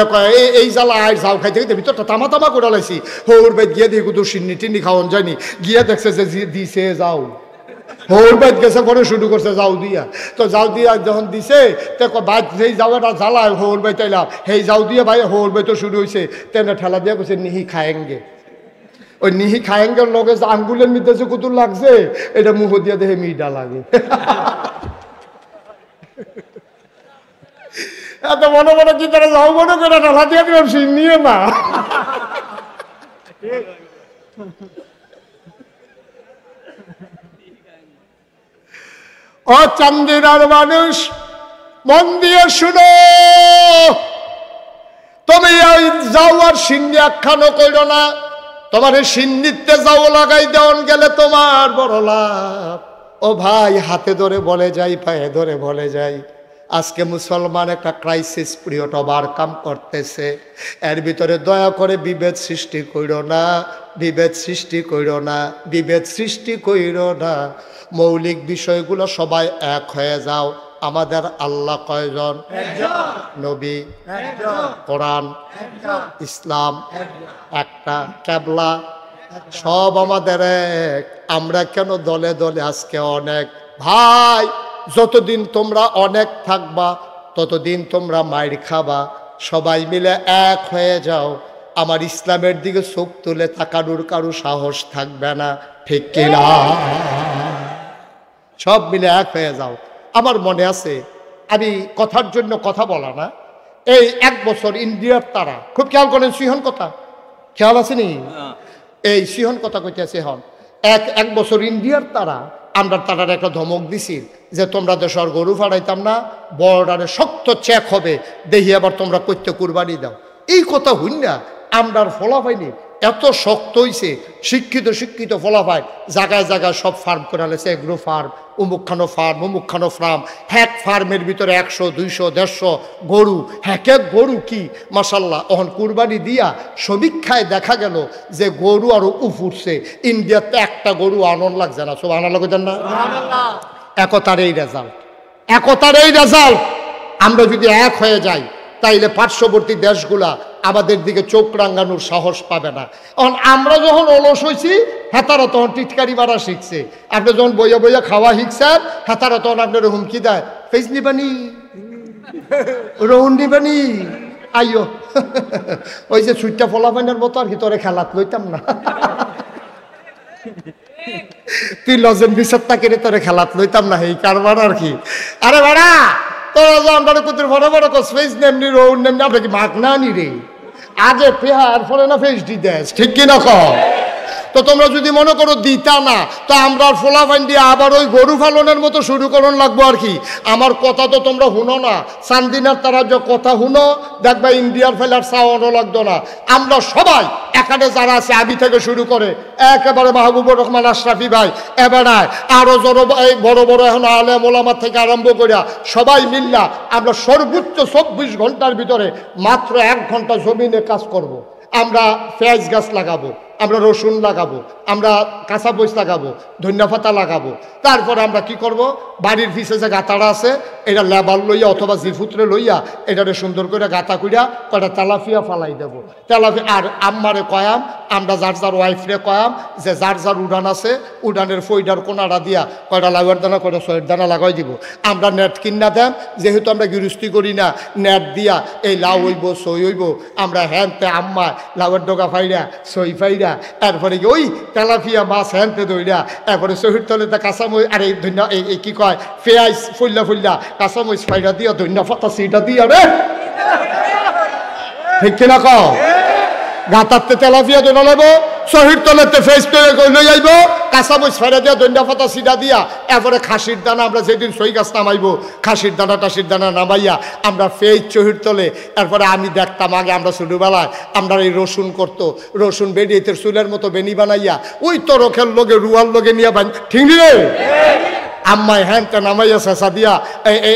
এই জ্বালা আর যাও খাইতে খাইতে ভিতরটা তামা তামা করে লাইছি। হৌর বাইত গিয়ে দিয়ে কুদুর সিন্নি টিন্নি খাওয়ান যায়নি, গিয়ে দেখছে যে দিছে যাও, হৌর বাইত গেছে পরে শুরু করছে যাও দিয়া। তো যাও দিয়া যখন দিছে তো বাইক যেই যাও এটা জ্বালায় হৌর বাইত আইলাম, সেই যাও দিয়ে ভাই হৌর বাইতো শুরু হয়েছে, তেমনি ঠেলা দিয়ে করছে নিহি খায়েঙ্গে। ওই নিহি খায়েঙ্গের লগে যে আঙ্গুলের মধ্যে যে কুতুর লাগছে এটা মুখ দিয়ে দেখে মিডা লাগে। এত মনে মনে কি করে যাও মনে করে ঢালা দিয়ে দিলাম নিয়ে না। ও চান্দিনার মানুষ মন দিয়ে শুনো, তুমি ওই যাও আর সিন্নি আখ্যানো করো না, তোমার সিন্নিতে যাও লাগাই দেওয়ান গেলে তোমার বড় লাভ। ও ভাই হাতে ধরে বলে যাই, পায়ে ধরে বলে যাই, আজকে মুসলমান একটা ক্রাইসিস পিরিয়ড ওভারকাম করতেছে। এর ভিতরে দয়া করে বিভেদ সৃষ্টি কইরো না, বিভেদ সৃষ্টি কইরো না, বিভেদ সৃষ্টি কইরো না। মৌলিক বিষয়গুলো সবাই এক হয়ে যাও। আমাদের আল্লাহ কয়জন? নবী, কোরআন, ইসলাম একটা, কেবলা সব আমাদের এক। আমরা কেন দলে দলে আজকে অনেক? ভাই যতদিন তোমরা অনেক থাকবা ততদিন তোমরা মাইর খাবা। সবাই মিলে এক হয়ে যাও, আমার ইসলামের দিকে চোখ তুলে তাকানোর কারো সাহস থাকবে না, ঠিক কিনা? সব মিলে এক হয়ে যাও। আমার মনে আছে, আমি কথার জন্য কথা বলা না, এই 1 বছর ইন্ডিয়ার তারা, খুব খেয়াল করেন, সিহন কথা খেয়াল আসেনি? এই সিহন কথা কইতেছে হন, এক বছর ইন্ডিয়ার তারা, আমরা তারার একটা ধমক দিছি যে তোমরা দেশের গরু ফাড়াইতাম না, বর্ডারে শক্ত চেক হবে, দেখি আবার তোমরা করতে কুরবানি দাও। এই কথা হইন না, আমরার ফলাফাইনি এত শক্ত হইছে, শিক্ষিত ফলাফাই জায়গায় জায়গায় সব ফার্ম করে আলেছে, এগ্রো ফার্ম, অমুকখানো ফার্ম, হ্যাক ফার্মের ভিতরে 100, 200, 150 গরু, হ্যাক গরু কি মাশাল্লাহ। অহন কুরবানি দিয়া সমীক্ষায় দেখা গেল যে গরু আরো উফুরছে। ইন্ডিয়াতে একটা গরু আনন্দ লাগছে না, সব আনা লাগতেন না। একতার এই রেজাল্ট। আমরা যদি এক হয়ে যাই তাইলে পার্শ্ববর্তী দেশগুলা আমাদের দিকে চোখ রাঙানোর সাহস পাবে না। আমরা যখন অলস হয়েছি, হেতারা তখন টিটকারি মারা শিখছে। আপনি যখন বইয়া খাওয়া শিখছেন, হেতারা তখন আপনার হুমকি দেয়, ফেস নিবানি, রৌন নিবানি, আইও। ওই যে সুইটটা ফলাফানের মতো আর কি, তোরে খেলাত লইতাম না, তুই লজেন বিচারটা কেড়ে তোরে খেলাত লইতাম না, এই কারবার আর কি। আরে বাড়া, তোরা যে আমরা কুতুর বড় ফেস নেমনি, রৌন নেমনি, আমরা কি মাগ না নি রে? আগে পেহার ফলে না ফেস দি দেশ, ঠিক কিনা কম? তো তোমরা যদি মনে করো দিতা না, তো আমরা ফোলাফাইন দিয়ে আবার ওই গরু ফালনের মতো শুরু করন লাগবো আর কি। আমার কথা তো তোমরা শুনো না, চান্দিনার তারা যে কথা শুনো, দেখবা ইন্ডিয়ার ফেলার চাওয়ানো লাগতো না। আমরা সবাই এখানে যারা আছে, আমি থেকে শুরু করে একেবারে মাহবুবুর রহমান আশরাফি ভাই, এবারে আরো বড় এখন আলেম ওলামা থেকে আরম্ভ করিয়া সবাই মিল্লা আমরা সর্বোচ্চ 24 ঘন্টার ভিতরে মাত্র 1 ঘন্টা জমিনে কাজ করব। আমরা পেঁয়াজ গাছ লাগাবো, আমরা রসুন লাগাবো, আমরা কাঁচা বইস লাগাবো, ধনিয়া পাতা লাগাবো। তারপরে আমরা কি করব, বাড়ির পিছে যে গাতাটা আছে এটা লেবার লইয়া অথবা জিফুত্রে লইয়া এটারে সুন্দর করে গাতা কইরা কয়টা তেলাপিয়া ফালাই দেবো। তেলাপিয়া আর আম্মারে কয়াম, আমরা যার ওয়াইফরে কয়াম যে যার উড়ান আছে, উড়ানের ফইডার কোনাটা দিয়া কয়টা লাউয়ের দানা কয়টা সয়ের দানা লাগাই দিব। আমরা নেট কিনা দেন, যেহেতু আমরা গৃহস্থী করি না, নেট দিয়া এই লাউ হইব, সই হইব, আমরা হ্যানতে আম্মা লাউয়ের ডগা ফাইরা সই ফাইরা, এরপরে ওই তেলাপিয়া মাছ হ্যানতে দইরা, এরপরে শহীদ তলেতে কাঁচামরিচ আর এই ধন্যা এই কি কয় পেঁয়াজ ফুল্লা কাঁচামরিচ ফাইরা দিয়া ধন্যা পাতা সিটা দিয়া রে, ঠিক কিনা কও? গাতারতে তেলাপিয়া দোনা লাগবো, শহীদ তলেতে ফেস লই আইব, কাঁচামরিচ ফাইরা দিয়া ধন্যা পাতা সিটা দিয়া, এরপরে খাসির দানা, আমরা যেদিন সই গাছ নামাইব খাসির দানা টাসির দানা নামাইয়া আমরা ফেস শহীদ তলে। এরপরে আমি দেখতাম আগে আমরা ছোটবেলায় আমরা এই রসুন করতো, রসুন বেরিয়ে চুলের মতো বেনি বানাইয়া ওই তরকের লোকে রুয়ার লোকে নিয়ে বান, ঠিক রে আম্মাই হ্যানটা নামাইয়া চেঁচা দিয়া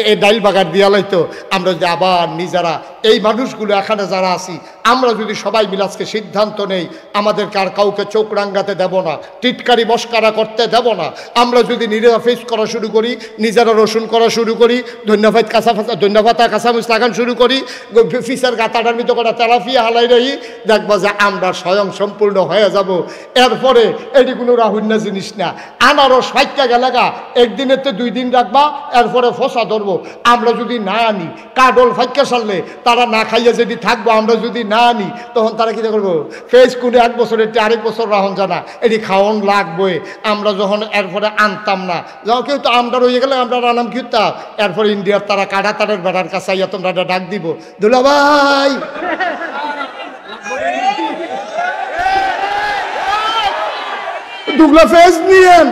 এই ডাইল বাগার দিয়া লাইতো। আমরা যদি আবার নিজেরা এই মানুষগুলো এখানে যারা আছি, আমরা যদি সবাই মিলে আজকে সিদ্ধান্ত নেই আমাদেরকে আর কাউকে চোখ রাঙ্গাতে দেব না, টিটকারি মস্কারা করতে দেব না। আমরা যদি নিজেরা ফেস করা শুরু করি, নিজেরা রসুন করা শুরু করি, ধন্যবাদ কাঁচামরিচ লাগান শুরু করি, ফিসের গাতাটার ভিতরে করা তেলাপিয়া হালাই রহি, দেখবা যে আমরা স্বয়ং সম্পূর্ণ হয়ে যাব। এরপরে এটি কোনো রাহুন্না জিনিস না, আনারস ফাইকা গেলাগা একদিনের তো 2 দিন রাখবা, এরপরে ফসা ধরবো। আমরা যদি না আনি, কাডল ফাইকা সারলে তারা না খাইয়া যদি থাকবো, আমরা যদি না আনি তখন তারা কি করবো, ফেস কুনে 1 বছরের আরেক বছর রাহন জানা এটি খাওয়ন লাগবে। আমরা যখন এরপরে আনতাম না, যখন কেউ তো আমরা রয়ে গেলে আমরা রানাম কিতাম, এরপরে ইন্ডিয়ার তারা কাটা তারের বেড়ার কাছে আইয়া তোমরা ডাক দিব, দুলা ভাই দুগলা ফেস নিয়েন,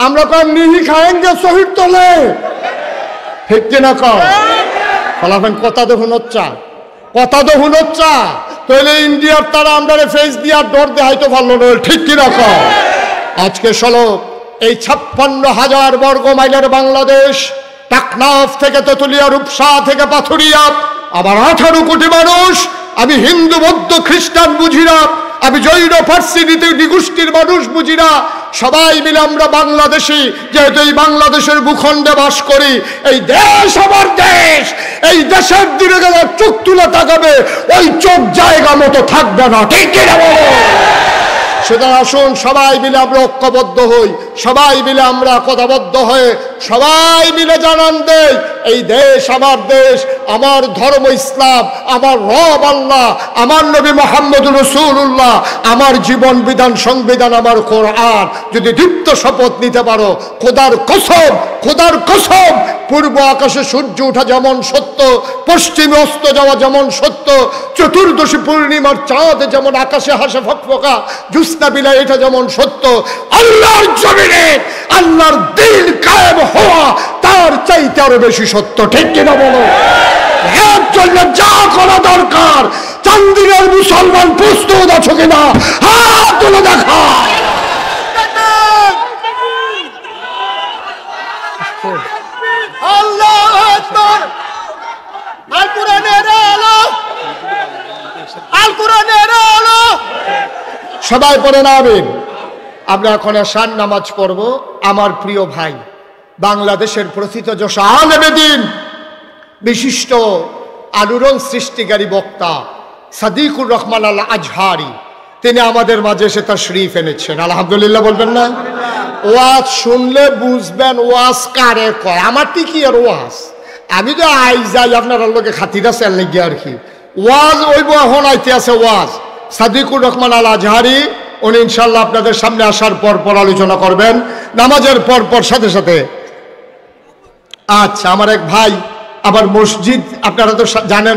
আমরা কম নিহি খায়েঙ্গে শহীদ তলে, ঠিক কিনা কম? ফলাফেন কথা তো হুনচ্ছা, তাহলে ইন্ডিয়ার তারা আমরা ফেস দিয়া ডর দেয় হয়তো ভালো নয়, ঠিক কিনা কম? আজকে চলো এই 56,000 বর্গ মাইলের বাংলাদেশ, টাকনাফ থেকে তেতুলিয়া, রূপসা থেকে পাথুরিয়া, আবার 18 কোটি মানুষ, আমি হিন্দু বৌদ্ধ খ্রিস্টান বুঝি না, আমি জৈন ফার্সি নিগোষ্ঠীর মানুষ বুঝি না, সবাই মিলে আমরা বাংলাদেশি, যেহেতু এই বাংলাদেশের ভূখণ্ডে বাস করি, এই দেশ আমার দেশ, এই দেশের দিকে যারা চোখ তুলে তাকাবে ওই চোখ জায়গা মতো থাকবে না, ঠিক কিনা বলো? সুতরাং আসুন সবাই মিলে আমরা ঐক্যবদ্ধ হই, সবাই মিলে আমরা কথাবদ্ধ হয়ে সবাই মিলে জানান দেই এই দেশ আমার দেশ, আমার ধর্ম ইসলাম, আমার রব আল্লাহ, আমার নবী মুহাম্মদুর রাসূলুল্লাহ, আমার জীবন বিধান সংবিধান আমার কোরআন, যদি দীপ্ত শপথ নিতে পারো, খোদার কসম, খোদার কসম, পূর্ব আকাশে সূর্য ওঠা যেমন সত্য, পশ্চিমে অস্ত যাওয়া যেমন সত্য, চতুর্দশী পূর্ণিমার চাঁদ যেমন আকাশে হাসে ফকফকা জ্যোৎস্না বিলায়, এটা যেমন সত্য, আল্লাহর জমিনে আল্লাহর দ্বীন কায়েম হওয়া তার চাইতে আরো বেশি সত্য। ঠিক কিনা বলো? এর জন্য যা করা দরকার, চান্দিনের মুসলমান প্রস্তুত আছো কিনা? হাত তুলে দেখা। আল্লাহু আকবার। আল কোরআনের আলো, আল কোরআনের আলো। সবাই পড়েন আমিন। আমরা এখন এশার নামাজ পড়ব। আমার প্রিয় ভাই, বাংলাদেশের প্রথিত যশা আলেমে দ্বীন, বিশিষ্ট আলোড়ন সৃষ্টিকারী বক্তা সাদিকুর রহমান আল আজহারি, তিনি আমাদের মাঝে এসে তাশরীফ এনেছেন। আলহামদুলিল্লাহ বলবেন না? ওয়াজ শুনলে বুঝবেন ওয়াজ কারে কয়। আমার কি আর ওয়াজ, আমি তো আই যাই আপনার লোকে খাতিরা সেল লেগে আর কি। ওয়াজ ওই এখন আইতে আছে ওয়াজ। সাদিকুর রহমান আল আজহারি উনি ইনশাল্লাহ আপনাদের সামনে আসার পর পর আলোচনা করবেন, নামাজের পর পর সাথে সাথে। আচ্ছা, আমার এক ভাই, আবার মসজিদ আপনারা তো জানেন